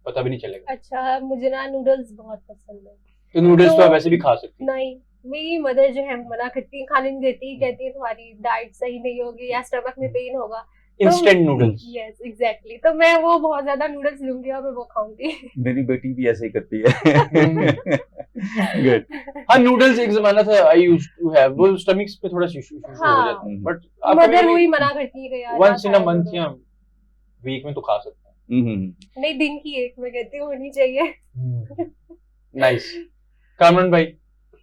पता भी नहीं चलेगा, अच्छा, मुझे ना नूडल्स बहुत पसंद है। तो नूडल्स तो तो- आप वैसे भी खा सकती हैं। नहीं, मेरी मदर जो है मना करती है, खाने नहीं देती, कहती है तुम्हारी डाइट सही नहीं होगी या स्टमक में पेन होगा। Instant noodles. यस एग्जैक्टली, तो मैं वो बहुत ज्यादा नूडल्स लूंगी और मैं वो खाऊंगी। मेरी बेटी भी ऐसे ही करती है। गुड। हाँ, नूडल्स एक जमाना था आई यूज्ड टू हैव, वो स्टमक्स पे थोड़ा इशू हो हाँ। जाता है, बट मदर वही मना करती है कि यार वंस इन अ ना खाया मंथ करो। या वीक में तो खा सकते हैं। नहीं, दिन की एक मैं कहती हूँ होनी चाहिए। नाइस। कामरान भाई,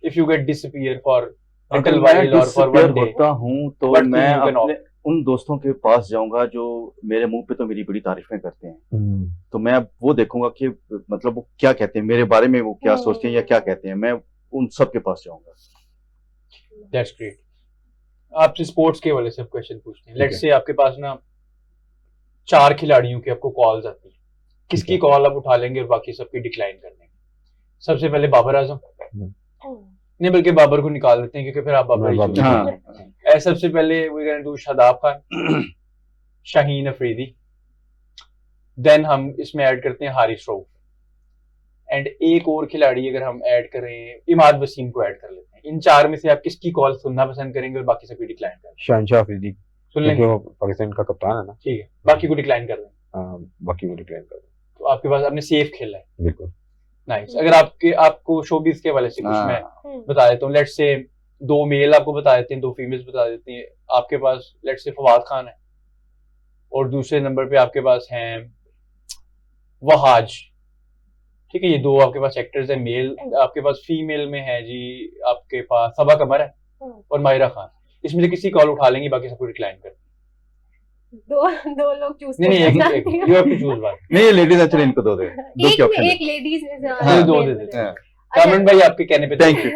if you get disappear for अगर लिटिल मैं व्हाइल और फॉर disappear 1 डे, होता हूँ तो What मैं thing you can अपने उन दोस्तों के पास जाऊंगा जो मेरे मुंह पे तो मेरी बड़ी तारीफें करते हैं, तो मैं अब वो देखूंगा कि मतलब वो क्या कहते हैं मेरे बारे में, वो क्या सोचते हैं या क्या कहते हैं, मैं उन सब के पास जाऊंगा। That's great. आपसे स्पोर्ट्स के वाले सब क्वेश्चन पूछते हैं। लेट्स से आपके पास ना 4 खिलाड़ियों की आपको कॉल्स आती है, किसकी कॉल आप उठा लेंगे और बाकी सबकी डिक्लाइन कर देंगे? सबसे पहले बाबर आजम, नहीं बल्कि बाबर को निकाल देते हैं क्योंकि फिर आप बाबर ही choose हाँ। करते हैं। सबसे पहले we going to Shadab Khan, Shaheen Afridi, then हम इसमें ऐड करते हैं हारिस रऊफ, एंड एक और खिलाड़ी अगर हम ऐड करें, इमाद वसीम को ऐड कर लेते हैं। इन 4 में से आप किसकी कॉल सुनना पसंद करेंगे और बाकी सबकी डिक्लाइन करेंगे? शहनशाह अफरीदी, सुन क्योंकि लेंगे, वो पाकिस्तान का कप्तान है ना। ठीक है, बाकी को डिक्लाइन कर दें। बाकी को डिक्लाइन कर दो। तो आपके पास आपने सेफ खेला है, बिल्कुल। नाइस। अगर आपको शोबिस के वाले से कुछ मैं हाँ, बता देता हूँ, लेट्स से 2 मेल आपको बता देते हैं, 2 फीमेल्स बता देते हैं। आपके पास लेट्स से फवाद खान है, और दूसरे नंबर पे आपके पास हैं वहाज, ठीक है, ये 2 आपके पास एक्टर्स हैं मेल। आपके पास फीमेल में है जी, आपके पास सबा कमर है और माहिरा खान। इसमें से किसी कॉल उठा लेंगे, बाकी सबको डिक्लाइन कर। दो लोग चूज नहीं एक you have to choose one. नहीं ये लेडीज एक्चुअली इनको दो दे, दो की ऑप्शन एक लेडीज में से हाँ, 2 दे देते हैं। कामरान भाई आपके कहने पे थैंक यू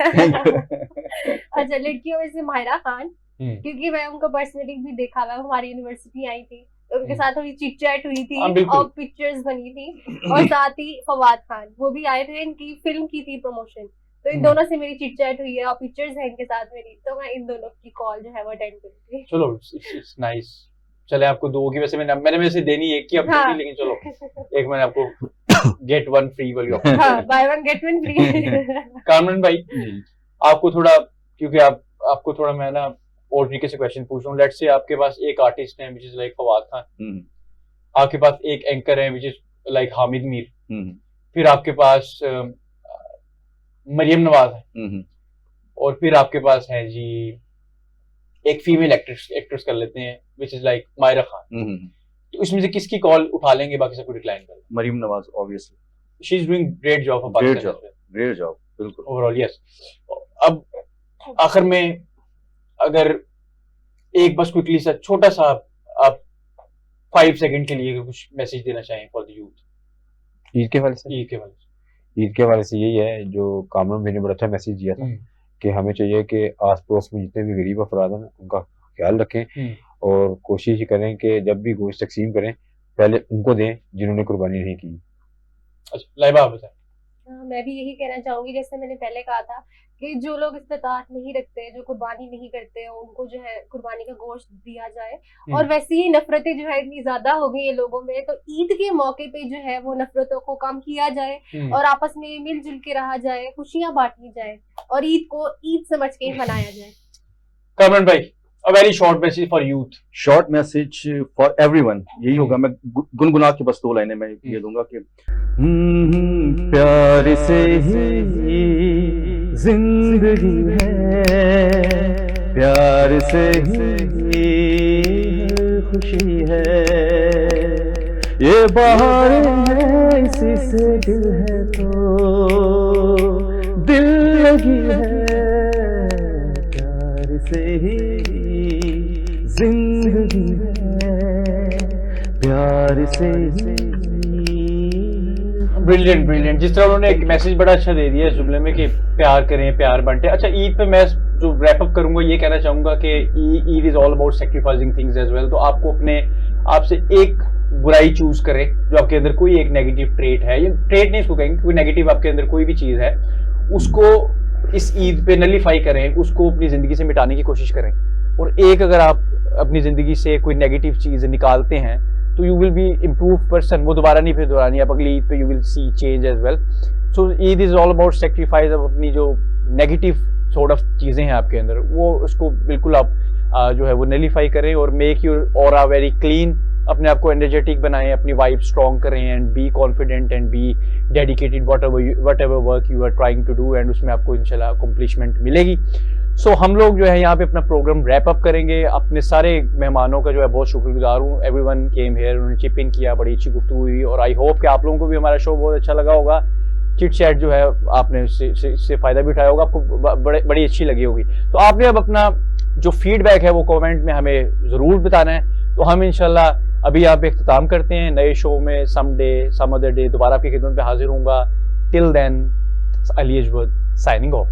अच्छा, लड़कियों में से माहिरा खान, हम्म, क्योंकि मैं उनका पर्सनली भी देखा हुआ है, हमारी यूनिवर्सिटी आई थी तो उनके साथ थोड़ी चिट चैट हुई थी हाँ, बिल्कुल। और पिक्चर्स बनी थी, और साथ ही फवाद खान वो भी आए थे, इनकी फिल्म की थी प्रमोशन, तो इन दोनों से मेरी चिट चैट हुई है और पिक्चर्स हैं इनके साथ मेरी, तो मैं इन दोनों की कॉल जो है वो अटेंड करूंगी। चलो इट्स नाइस। चले आपको 2 की, वैसे मैंने वैसे देनी एक की अपनी हाँ। थी, लेकिन चलो एक मैंने आपको गेट 1 फ्री वाली ऑप्शन। हाँ, by one get one free. Kamran भाई, आपको थोड़ा, क्योंकि आपको थोड़ा मैं ना और तरीके से क्वेश्चन पूछ रहा हूँ। लेट्स से आपके पास एक आर्टिस्ट है विच इज लाइक फवाद खान, आपके पास एक एंकर है विच इज लाइक हामिद मीर, फिर आपके पास मरियम नवाज है, हम्म, और फिर आपके पास है जी एक फीमेल एक्ट्रेस कर लेते हैं which is like Maira Khan. Hmm. तो इसमें से किसकी कॉल उठा लेंगे, बाकी सबको डिक्लाइन कर लेंगे? Maryam Nawaz obviously, she is doing great job for great Pakistan job, great job, बिल्कुल। Overall yes. अब आखिर में अगर एक बस क्विकली सा छोटा सा आप 5 सेकंड के लिए कुछ मैसेज देना चाहें फॉर द यूथ ईद के हवाले से, ईद के बारे में। ईद के हवाले से यही है जो कामरान भाई ने बड़ा अच्छा मैसेज दिया था कि हमें चाहिए कि आस पड़ोस में जितने भी गरीब अफराद हैं उनका ख्याल रखें और कोशिश करें कि जब भी गोश्त तकसीम करें पहले उनको दें जिन्होंने कुर्बानी नहीं की। अच्छा लाइबा आप बताएं। मैं भी यही कहना चाहूंगी, जैसे मैंने पहले कहा था कि जो लोग इस्तिताअत नहीं रखते, जो कुर्बानी नहीं करते, उनको जो है कुर्बानी का गोश्त दिया जाए। और वैसे ही नफरतें जो है इतनी ज्यादा हो गई है लोगों में, तो ईद के मौके पे जो है वो नफरतों को कम किया जाए और आपस में मिलजुल के रहा जाए, खुशियां बांटी जाए और ईद को ईद समझ के मनाया जाए। कामरान भाई, a very short message for youth। Short message for everyone यही होगा, मैं गुनगुना के बस 2 लाइनें मैं ये दूंगा कि प्यार से ही जिंदगी है, प्यार से ही खुशी है, ये बाहर है इसी से दिल है तो दिल लगी है, प्यार से ही जिंदगी है, प्यार से ही। ब्रिलियंट ब्रिलियंट, जिस तरह उन्होंने एक मैसेज बड़ा अच्छा दे दिया इस जुमले में कि प्यार करें प्यार बांटे। अच्छा ईद पे मैं जो रैप अप करूंगा ये कहना चाहूंगा कि Eid is all about sacrificing things as well. तो आपको अपने आप से एक बुराई चूज करें जो आपके अंदर कोई एक नेगेटिव ट्रेट है, या ट्रेट नहीं इसको कहेंगे, कोई नेगेटिव आपके अंदर कोई भी चीज है, उसको इस ईद पे नलीफाई करें, उसको अपनी जिंदगी से मिटाने की कोशिश करें। और एक अगर आप अपनी जिंदगी से कोई नेगेटिव चीज निकालते हैं तो you will be improve person, वो दोबारा नहीं फिर दोहरानी, आप अगली ईद पे you will see change as well. So Eid is all about sacrifice. अपनी जो नेगेटिव सॉर्ट ऑफ चीजें हैं आपके अंदर वो उसको बिल्कुल आप जो है वो नलीफाई करें और make your aura very clean, अपने आप को एनर्जेटिक बनाएं, अपनी वाइब स्ट्रॉन्ग करें and be confident and be dedicated whatever work you are trying to do, and उसमें आपको इंशाल्लाह अकम्प्लिशमेंट मिलेगी। सो हम लोग जो है यहाँ पे अपना प्रोग्राम रैप अप करेंगे। अपने सारे मेहमानों का जो है बहुत शुक्रगुजार हूँ, एवरीवन केम हियर, उन्होंने चिप इन किया, बड़ी अच्छी गुफ्तगू हुई और आई होप कि आप लोगों को भी हमारा शो बहुत अच्छा लगा होगा। चिट चैट जो है आपने इससे फायदा भी उठाया होगा, आपको बड़ी अच्छी लगी होगी। तो आपने अब अपना जो फीडबैक है वो कमेंट में हमें ज़रूर बताना है। तो हम इंशाल्लाह अभी यहाँ पे इख्तिताम करते हैं, नए शो में some day some other day दोबारा आपकी खिदमत में हाजिर होऊंगा। Till then Ali Ajwad signing of.